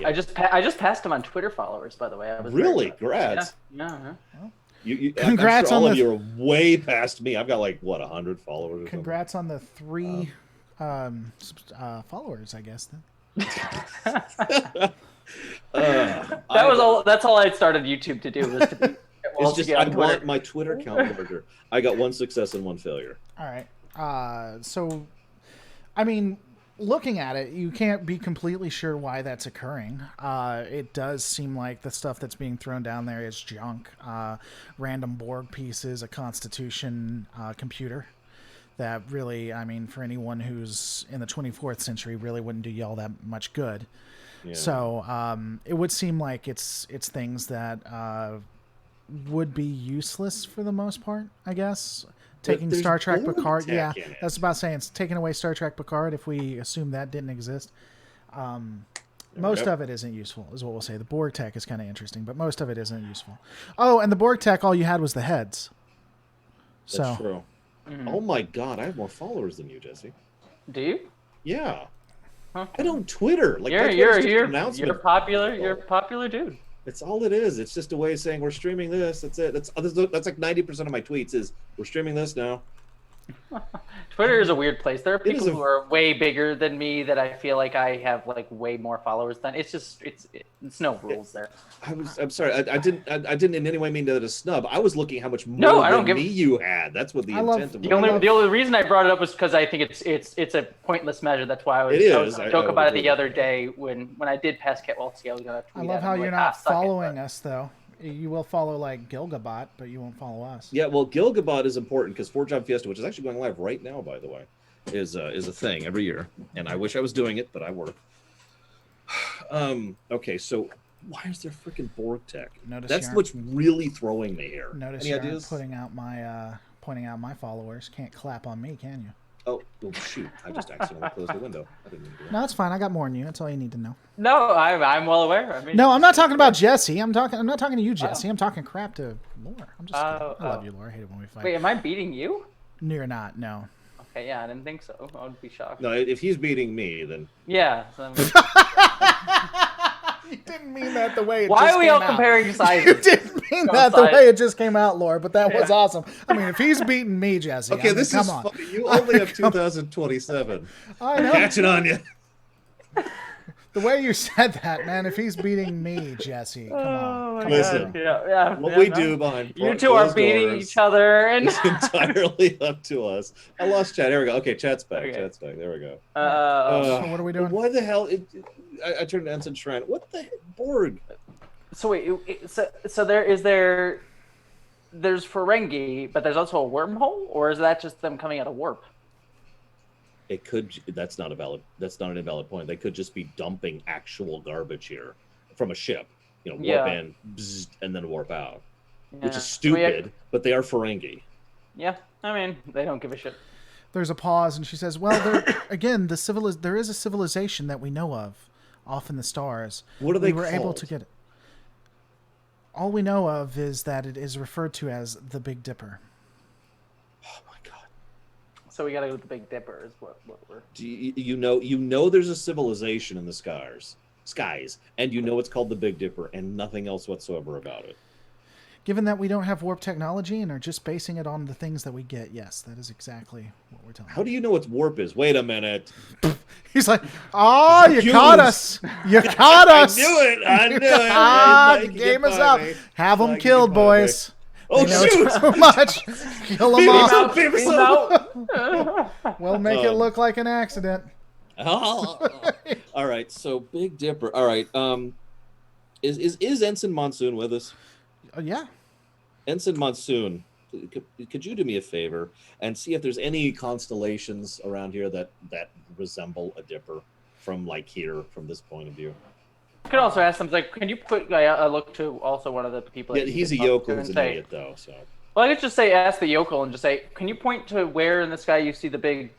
I just passed him on Twitter followers, by the way. I was Really? very- Congrats. Yeah. Congrats I'm sure all on of the- you are way past me. I've got like what 100 followers. Or Congrats on the 3 followers, I guess. Then. something. That's all I started YouTube to do was to be. It's just I want my Twitter account larger. I got 1 success and 1 failure. All right. So, I mean, looking at it, you can't be completely sure why that's occurring. It does seem like the stuff that's being thrown down there is junk. Random Borg pieces, a Constitution computer that really, I mean, for anyone who's in the 24th century, really wouldn't do you all that much good. Yeah. So it would seem like it's things that would be useless for the most part, I guess. Taking there's Star Trek Borg Picard, tech yeah, in it. that's about saying it's taking away Star Trek Picard if we assume that didn't exist. Most Yep. of it isn't useful, is what we'll say. The Borg tech is kind of interesting, but most of it isn't useful. Oh, and the Borg tech, all you had was the heads. That's So true. Oh my God, I have more followers than you, Jesse. Do you? Yeah. Huh. I don't Twitter. Like You're my Twitter's just an you're announcement. popular. You're a popular dude. It's all it is. It's just a way of saying we're streaming this. That's it. That's like 90% of my tweets is we're streaming this now. Twitter is a weird place. There are It is people who are way bigger than me that I feel like I have like way more followers than. It's just it's no rules there. I'm sorry. I didn't in any way mean that a snub. I was looking how much more No, I don't than give- me you had. That's what the I love- intent of The it. only reason I brought it up was because I think it's a pointless measure. That's why I was It I was is. gonna I joke would about it agree the with other that. day when I did pass Ketwalski. I was gonna I tweet love at how him, you're like, not suck it, following but- us, though. You will follow like Gilgabot, but you won't follow us. Yeah, well, Gilgabot is important because Forge on Fiesta, which is actually going live right now, by the way, is a thing every year, and I wish I was doing it, but I work. Okay, so why is there freaking Borg tech? Notice That's you aren't- what's really throwing me here. Notice Any you aren't ideas? pointing out my followers. Can't clap on me, can you? Oh, shoot! I just accidentally closed the window. I didn't mean to do that. No, it's fine. I got more than you. That's all you need to know. No, I'm well aware. I mean, No, I'm not talking about Jesse. I'm not talking to you, Jesse. I'm talking crap to Laura. I'm just kidding. I love you, Laura. I hate it when we fight. Wait, am I beating you? No, you're not. No. Okay, yeah, I didn't think so. I would be shocked. No, if he's beating me, then Yeah. So, You didn't mean that the way it why just are we came all out. comparing You sizes? didn't mean that the way it just came out, Laura, but that was awesome. I mean, if he's beating me, Jesse, okay, I mean, this come is on. funny. You only have 2027. I know. Catch it on you. The way you said that, man, if he's beating me, Jesse, come on. my Listen, God. Yeah, What yeah, we no. do behind You two are beating each other, and It's entirely up to us. I lost chat. Here we go. Okay, chat's back. Okay. Chat's back. There we go. So what are we doing? Why the hell? I turned to Ensign Shrine. What the heck? Borg? so wait, so there's Ferengi, but there's also a wormhole, or is that just them coming out of warp? It could. That's not an invalid point. They could just be dumping actual garbage here from a ship. You know, warp Yeah. in, bzzzt, and then warp out, which Yeah. is So we- stupid. But they are Ferengi. Yeah, I mean, they don't give a shit. There's a pause, and she says, "Well, again, there is a civilization that we know of, off in the stars. What are they We were able called? to get it. All we know of is that it is referred to as the Big Dipper. Oh my god. So we gotta go with the Big Dipper, is what we're. Do you know there's a civilization in the skies, and you know it's called the Big Dipper, and nothing else whatsoever about it. Given that we don't have warp technology and are just basing it on the things that we get, yes, that is exactly what we're telling How do you know what warp is? Wait a minute. He's like, "Oh, you Humans. caught us! You caught us! I knew it. I knew it. Ah, They the can game get is by up. me. Have them They can killed, get by me. boys. Oh They know shoot! it's too much. Kill them Beat off. him up, beat him up. We'll make it look like an accident." Oh. All right, so Big Dipper. All right, is Ensign Monsoon with us? Yeah. Ensign Monsoon, could you do me a favor and see if there's any constellations around here that resemble a dipper from this point of view? You could also ask them, like, can you put a look to also one of the people? Yeah, that you he's a could talk yokel to who's and an say, idiot, though. So well, I could just say, ask the yokel and just say, can you point to where in the sky you see the big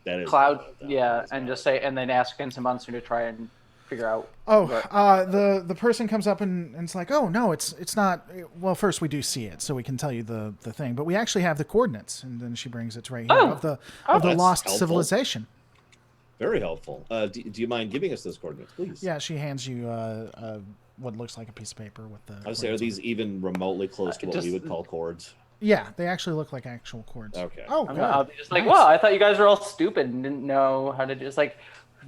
that is cloud? that Yeah, is and just say, and then ask Ensign Monsoon to try and figure out. Oh, what- the person comes up and it's like, "Oh no, it's not." Well, first we do see it, so we can tell you the thing, but we actually have the coordinates, and then she brings it right here Oh. of the that's lost helpful. civilization. very helpful. Do you mind giving us those coordinates, please? Yeah, she hands you what looks like a piece of paper with the. I would say, are coordinates these even remotely close to what we just- would call chords? on. Yeah, they actually look like actual chords. Okay. Oh, I'll good. be just like, Nice. well, I thought you guys were all stupid and didn't know how to just like,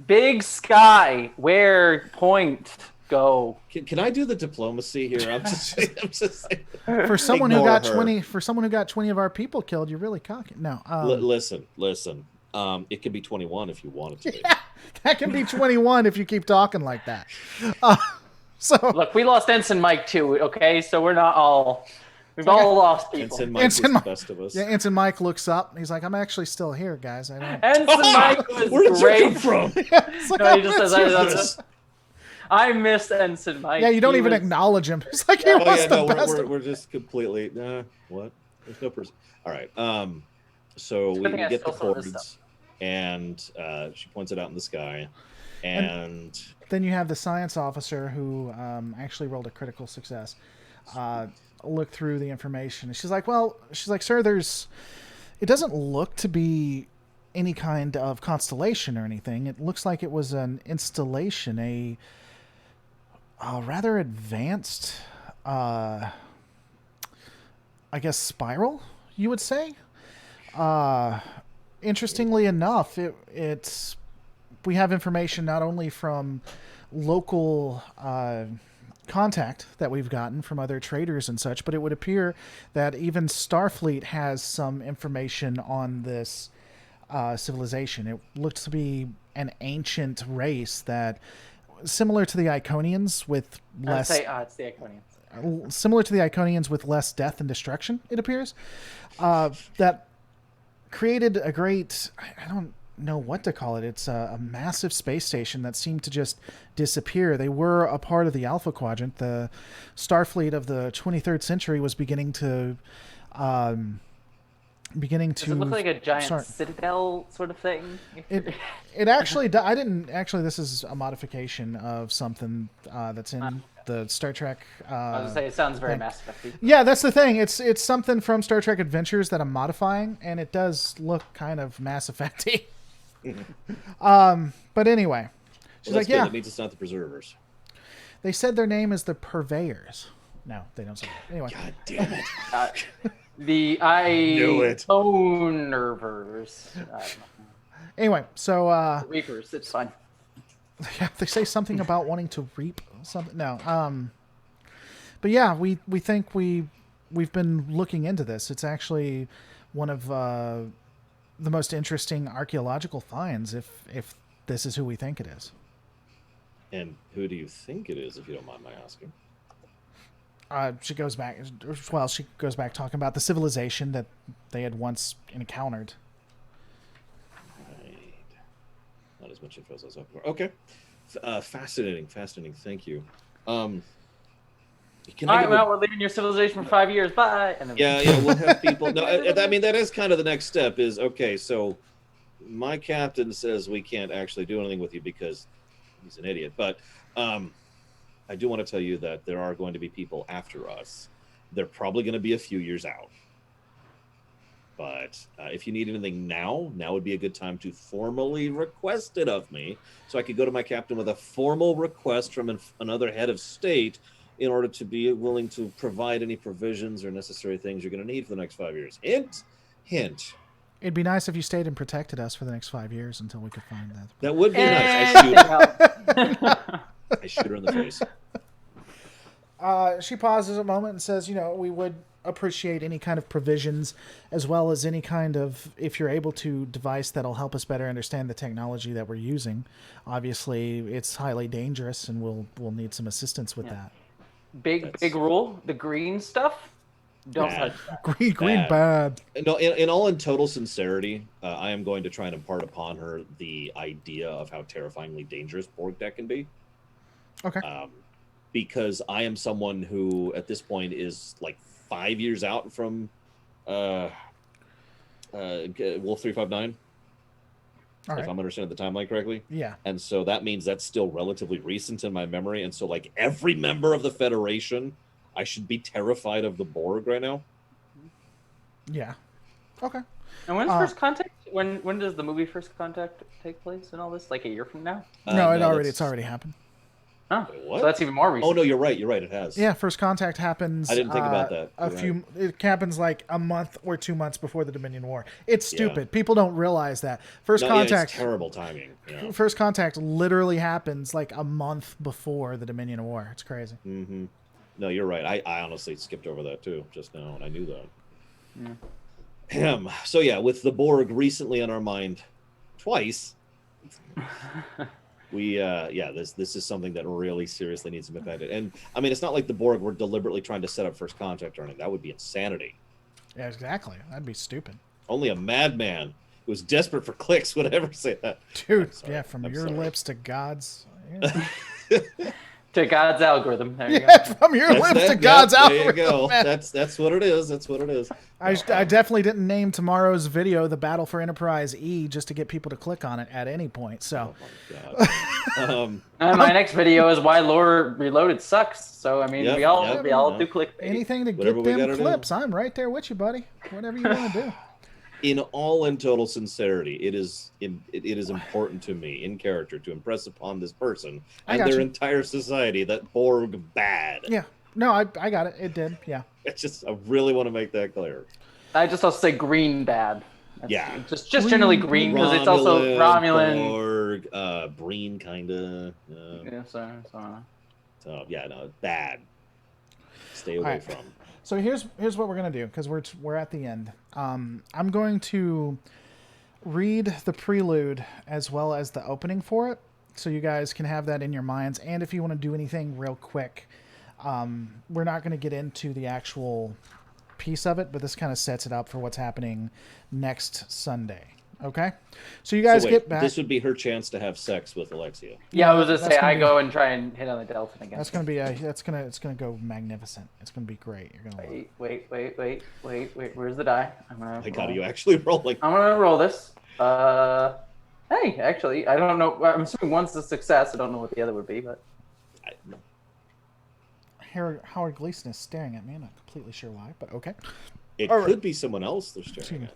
big sky, where point go. Can I do the diplomacy here? I'm just saying. For someone who Ignore got her. 20 of our people killed, you're really cocky. No, Listen. It could be 21 if you wanted to be. that can be 21 if you keep talking like that. So Look, we lost Ensign Mike too. Okay, so we're not all. We've all lost people. Ensign Mike was Ensign the Mike. best of us. yeah, Ensign Mike looks up. He's like, "I'm actually still here, guys. I don't." Ensign Mike was Where did great. you come from? It's like, No, he just "I says, miss you." I missed Ensign Mike. Yeah, you don't He even was- acknowledge him. It's like he Oh was yeah, the no, best. we're just completely what? There's no person. All right. So Good we thing I get the still saw this chords, and she points it out in the sky, and Then you have the science officer who actually rolled a critical success. Look through the information. She's like, "Well," she's like, "Sir, there's It doesn't look to be any kind of constellation or anything. It looks like it was an installation, a rather advanced, I guess, spiral, you would say. Interestingly enough, it's we have information not only from local contact that we've gotten from other traders and such, but it would appear that even Starfleet has some information on this civilization. It looks to be an ancient race that, similar to the Iconians, with less. I'd say it's the Iconians. Similar to the Iconians, with less death and destruction, it appears. That created a great. I don't know what to call it. It's a massive space station that seemed to just disappear. They were a part of the Alpha Quadrant. The Starfleet of the 23rd century was beginning to. Does it look like a giant citadel sort of thing? It actually. I didn't actually. This is a modification of something that's in the Star Trek. I was gonna say it sounds very Mass Effect-y. Yeah, that's the thing. It's something from Star Trek Adventures that I'm modifying, and it does look kind of Mass Effect-y. But anyway, she's like, yeah. That means it's not the preservers. They said their name is the Purveyors. No, they don't say that. Anyway. God damn it. The Knew it. Ownerverse. Anyway, so Reapers, it's fine. yeah, they say something about wanting to reap something. No, but yeah, we think we've been looking into this. It's actually one of the most interesting archaeological finds, if this is who we think it is. And who do you think it is, if you don't mind my asking? She goes back talking about the civilization that they had once encountered. Right. Not as much info as I was hoping for. Okay. Fascinating. Thank you. All right, well, we're leaving your civilization for 5 years. Bye. And then... Yeah, we'll have people. No, I mean, that is kind of the next step is, okay, so my captain says we can't actually do anything with you because he's an idiot. But I do want to tell you that there are going to be people after us. They're probably going to be a few years out. But if you need anything now would be a good time to formally request it of me. So I could go to my captain with a formal request from another head of state in order to be willing to provide any provisions or necessary things you're going to need for the next 5 years. Hint, hint. It'd be nice if you stayed and protected us for the next 5 years until we could find that. That would be nice. I shoot her in the face. She pauses a moment and says, we would appreciate any kind of provisions, as well as any kind of, if you're able to, device that'll help us better understand the technology that we're using. Obviously, it's highly dangerous, and we'll need some assistance with that. Big rule: the green stuff, don't touch that. Green bad. No, in all in total sincerity, I am going to try and impart upon her the idea of how terrifyingly dangerous Borg tech can be. Okay. Because I am someone who, at this point, is like 5 years out from Wolf 359. All right. If I'm understanding the timeline correctly. Yeah. And so that means that's still relatively recent in my memory. And so, like, every member of the Federation, I should be terrified of the Borg right now. Yeah. Okay. And when's First Contact? When does the movie First Contact take place and all this? Like a year from now? No, it's already happened. Oh, wait, what? So that's even more recent. Oh no, you're right. It has. Yeah, First Contact happens. I didn't think about that. It happens like a month or 2 months before the Dominion War. It's stupid. Yeah. People don't realize that. First Contact. It's terrible timing. Yeah. First Contact literally happens like a month before the Dominion War. It's crazy. Mm-hmm. No, you're right. I honestly skipped over that too just now, and I knew that. Yeah. So yeah, with the Borg recently on our mind, twice. This is something that really seriously needs to be impacted. And I mean, it's not like the Borg were deliberately trying to set up First Contact or anything. That would be insanity. Yeah, exactly. That'd be stupid. Only a madman who was desperate for clicks would ever say that. Dude, from your lips to God's. Yeah. To God's algorithm. There you go. From your lips to God's algorithm. There you go. That's what it is. That's what it is. I definitely didn't name tomorrow's video "The Battle for Enterprise E" just to get people to click on it at any point. So, oh my God. My next video is why Lore Reloaded sucks. So I mean, we all do click anything to get them clips. I'm right there with you, buddy. Whatever you want to do. in all in total sincerity, it is important to me in character to impress upon this person I and got their you. entire society that Borg bad. Yeah. No, I got it. It did. Yeah. It's just I really want to make that clear. I just also say green bad. That's Yeah. just generally green because it's also Romulan. Borg, Breen, kind of. Yeah, So yeah, no, bad. Stay All away right. from. So here's what we're gonna do because we're at the end. I'm going to read the prelude as well as the opening for it, so you guys can have that in your minds. And if you want to do anything real quick, we're not going to get into the actual piece of it, but this kind of sets it up for what's happening next Sunday. Okay, so you guys get back. This would be her chance to have sex with Alexia. Yeah, I was gonna say I go and try and hit on the Delphin again. That's gonna be it's gonna go magnificent. It's gonna be great. You're gonna wait. Where's the die? My God, are you actually rolling? I'm gonna roll this. Hey, actually, I don't know. I'm assuming one's a success. I don't know what the other would be, but. Howard Gleason is staring at me. I'm not completely sure why, but okay. It could be someone else they're staring at.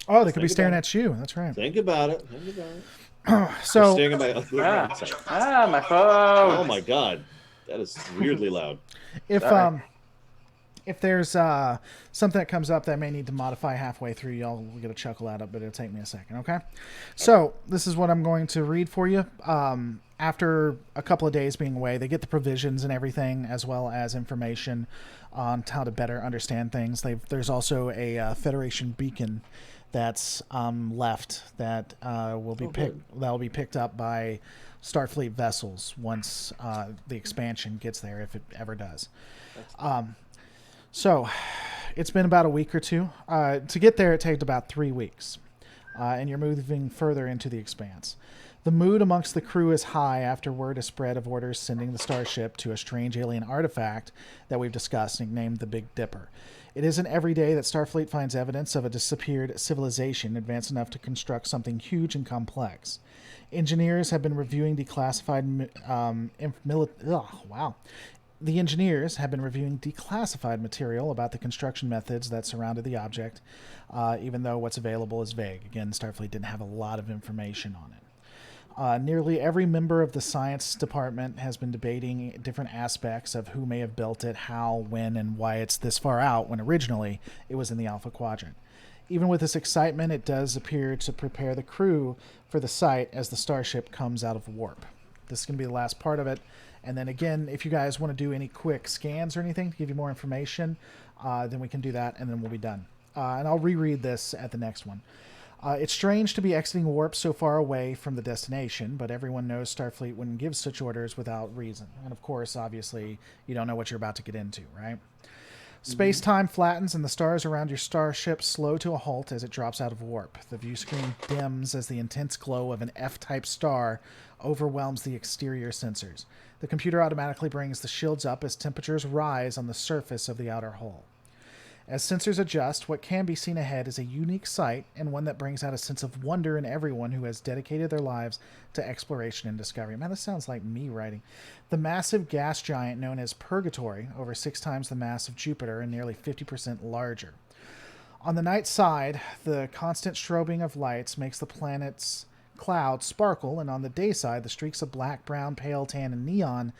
Oh, they could be staring at you. That's right. Think about it. So, staring at my my phone. Oh my God, that is weirdly loud. If there's something that comes up that I may need to modify halfway through, y'all will get a chuckle out of it, but it'll take me a second, okay? So this is what I'm going to read for you. After a couple of days being away, they get the provisions and everything, as well as information on how to better understand things. There's also a Federation beacon that's left that will be picked up by Starfleet vessels once the expansion gets there, if it ever does. So it's been about a week or two. To get there, it takes about 3 weeks, and you're moving further into the expanse. The mood amongst the crew is high after word is spread of orders sending the starship to a strange alien artifact that we've discussed, named the Big Dipper. It isn't every day that Starfleet finds evidence of a disappeared civilization advanced enough to construct something huge and complex. Engineers have been reviewing declassified The engineers have been reviewing declassified material about the construction methods that surrounded the object, even though what's available is vague. Again, Starfleet didn't have a lot of information on it. Nearly every member of the science department has been debating different aspects of who may have built it, how, when, and why it's this far out when originally it was in the Alpha Quadrant. Even with this excitement, it does appear to prepare the crew for the site as the starship comes out of warp. This is going to be the last part of it. And then again, if you guys want to do any quick scans or anything to give you more information, then we can do that, and then we'll be done. And I'll reread this at the next one. It's strange to be exiting warp so far away from the destination, but everyone knows Starfleet wouldn't give such orders without reason. And of course, obviously, you don't know what you're about to get into, right? Space-time flattens and the stars around your starship slow to a halt as it drops out of warp. The view screen dims as the intense glow of an F-type star overwhelms the exterior sensors. The computer automatically brings the shields up as temperatures rise on the surface of the outer hull. As sensors adjust, what can be seen ahead is a unique sight, and one that brings out a sense of wonder in everyone who has dedicated their lives to exploration and discovery. Man, this sounds like me writing. The massive gas giant known as Purgatory, over 6 times the mass of Jupiter and nearly 50% larger. On the night side, the constant strobing of lights makes the planet's clouds sparkle, and on the day side, the streaks of black, brown, pale, tan, and neon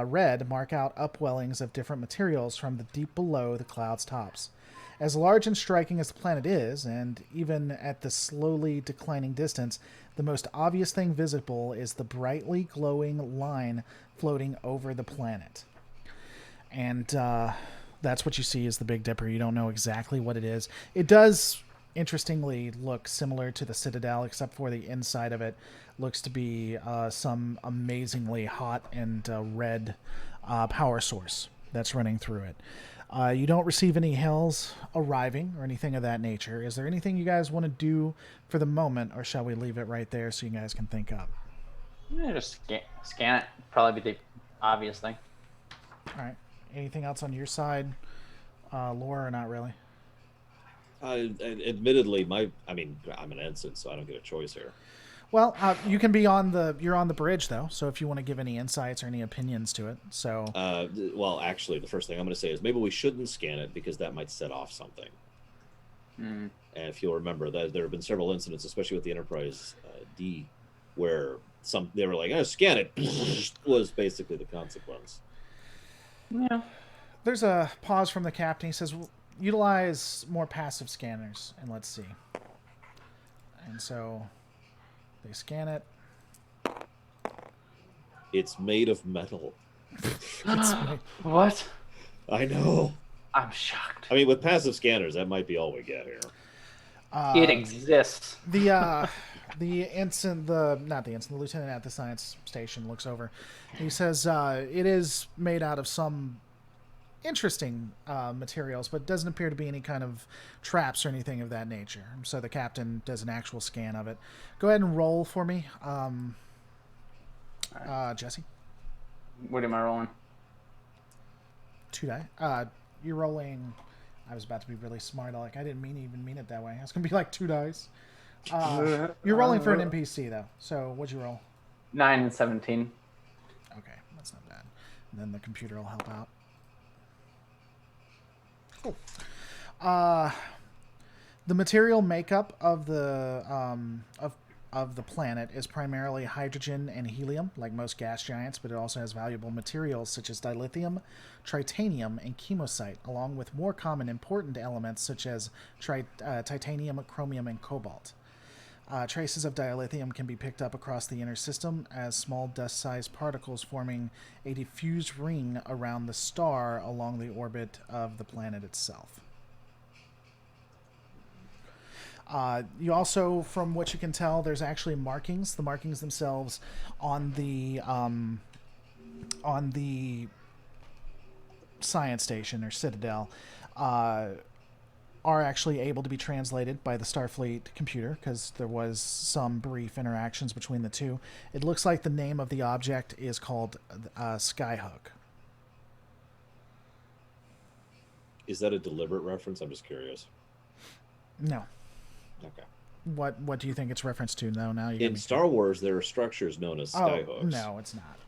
red mark out upwellings of different materials from the deep below the cloud's tops. As large and striking as the planet is, and even at the slowly declining distance, the most obvious thing visible is the brightly glowing line floating over the planet. And that's what you see is the Big Dipper. You don't know exactly what it is. It does, interestingly, look similar to the Citadel, except for the inside of it looks to be some amazingly hot and red power source that's running through it. You don't receive any hails arriving or anything of that nature. Is there anything you guys want to do for the moment, or shall we leave it right there so you guys can think up? Yeah, just scan it. Probably be the obvious thing. All right. Anything else on your side, Laura, or not really? Admittedly, I'm an ensign, so I don't get a choice here. Well, you can be you're on the bridge though, so if you want to give any insights or any opinions to it. So well, actually, the first thing I'm going to say is maybe we shouldn't scan it because that might set off something. And if you'll remember, that there have been several incidents, especially with the Enterprise D, where they were like, "Oh, scan it," was basically the consequence. Yeah. There's a pause from the captain. He says, utilize more passive scanners, and let's see. And so they scan it. It's made of metal. What? I know. I'm shocked. I mean, with passive scanners, that might be all we get here. It exists. The lieutenant at the science station looks over. He says it is made out of some interesting materials, but doesn't appear to be any kind of traps or anything of that nature. So the captain does an actual scan of it. Go ahead and roll for me, Jesse. What am I rolling? 2 die. You're rolling. I was about to be really smart. I didn't mean it that way. It's gonna be like 2 dice. You're rolling for an NPC though. So what'd you roll? 9 and 17. Okay, that's not bad. And then the computer will help out. Cool. The material makeup of the of the planet is primarily hydrogen and helium, like most gas giants, but it also has valuable materials such as dilithium, tritanium, and chemosite, along with more common important elements such as titanium, chromium, and cobalt. Traces of dilithium can be picked up across the inner system as small dust-sized particles forming a diffuse ring around the star along the orbit of the planet itself. You also, from what you can tell, there's actually markings. The markings themselves on the science station or Citadel are actually able to be translated by the Starfleet computer because there was some brief interactions between the two. It looks like the name of the object is called Skyhook. Is that a deliberate reference? I'm just curious. No. Okay. What do you think it's referenced to? Now in Star Wars, there are structures known as skyhooks. No, it's not.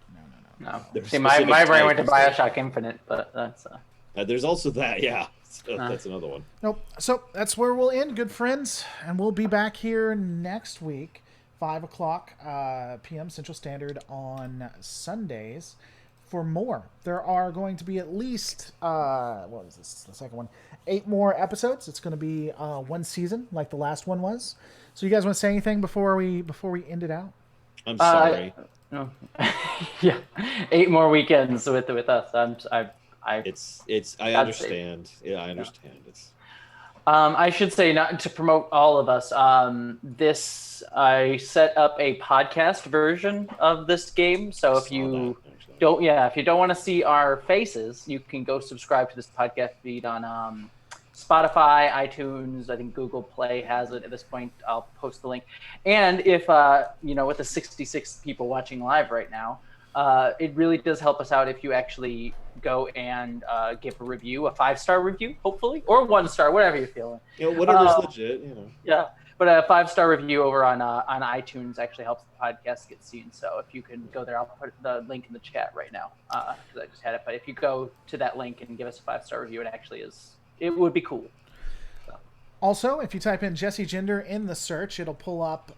No. See, my brain went to Bioshock Infinite, but that's. There's also that, yeah. So that's another one. Nope. So that's where we'll end, good friends, and we'll be back here next week, 5:00 p.m. Central Standard on Sundays. For more, there are going to be at least what is this? The second one, 8 more episodes. It's going to be one season, like the last one was. So, you guys want to say anything before we end it out? I'm sorry. No. Yeah, 8 more weekends with us. I understand. Yeah, I understand. It's. I should say, not to promote all of us. I set up a podcast version of this game. So if you don't want to see our faces, you can go subscribe to this podcast feed on Spotify, iTunes. I think Google Play has it at this point. I'll post the link. And if with the 66 people watching live right now, it really does help us out if you actually go and give a review, a 5-star review, hopefully, or 1-star, whatever you're feeling. Whatever's legit, Yeah, but a 5-star review over on iTunes actually helps the podcast get seen. So if you can go there, I'll put the link in the chat right now because I just had it. But if you go to that link and give us a 5-star review, it would be cool. So. Also, if you type in Jesse Gender in the search, it'll pull up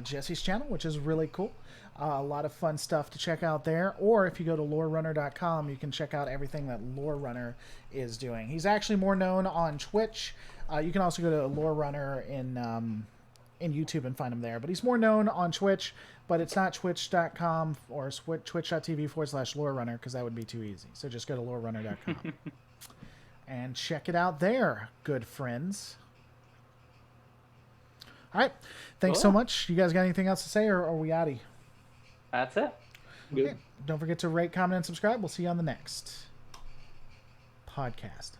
Jesse's channel, which is really cool. A lot of fun stuff to check out there. Or if you go to lorerunner.com, you can check out everything that Lore Runner is doing. He's actually more known on Twitch. You can also go to Lore Runner in YouTube and find him there. But he's more known on Twitch, but it's not twitch.com or twitch.tv/Lore Runner because that would be too easy. So just go to lorerunner.com and check it out there, good friends. All right. Thanks so much. You guys got anything else to say, or are we outie? That's it. Okay. Don't forget to rate, comment, and subscribe. We'll see you on the next podcast.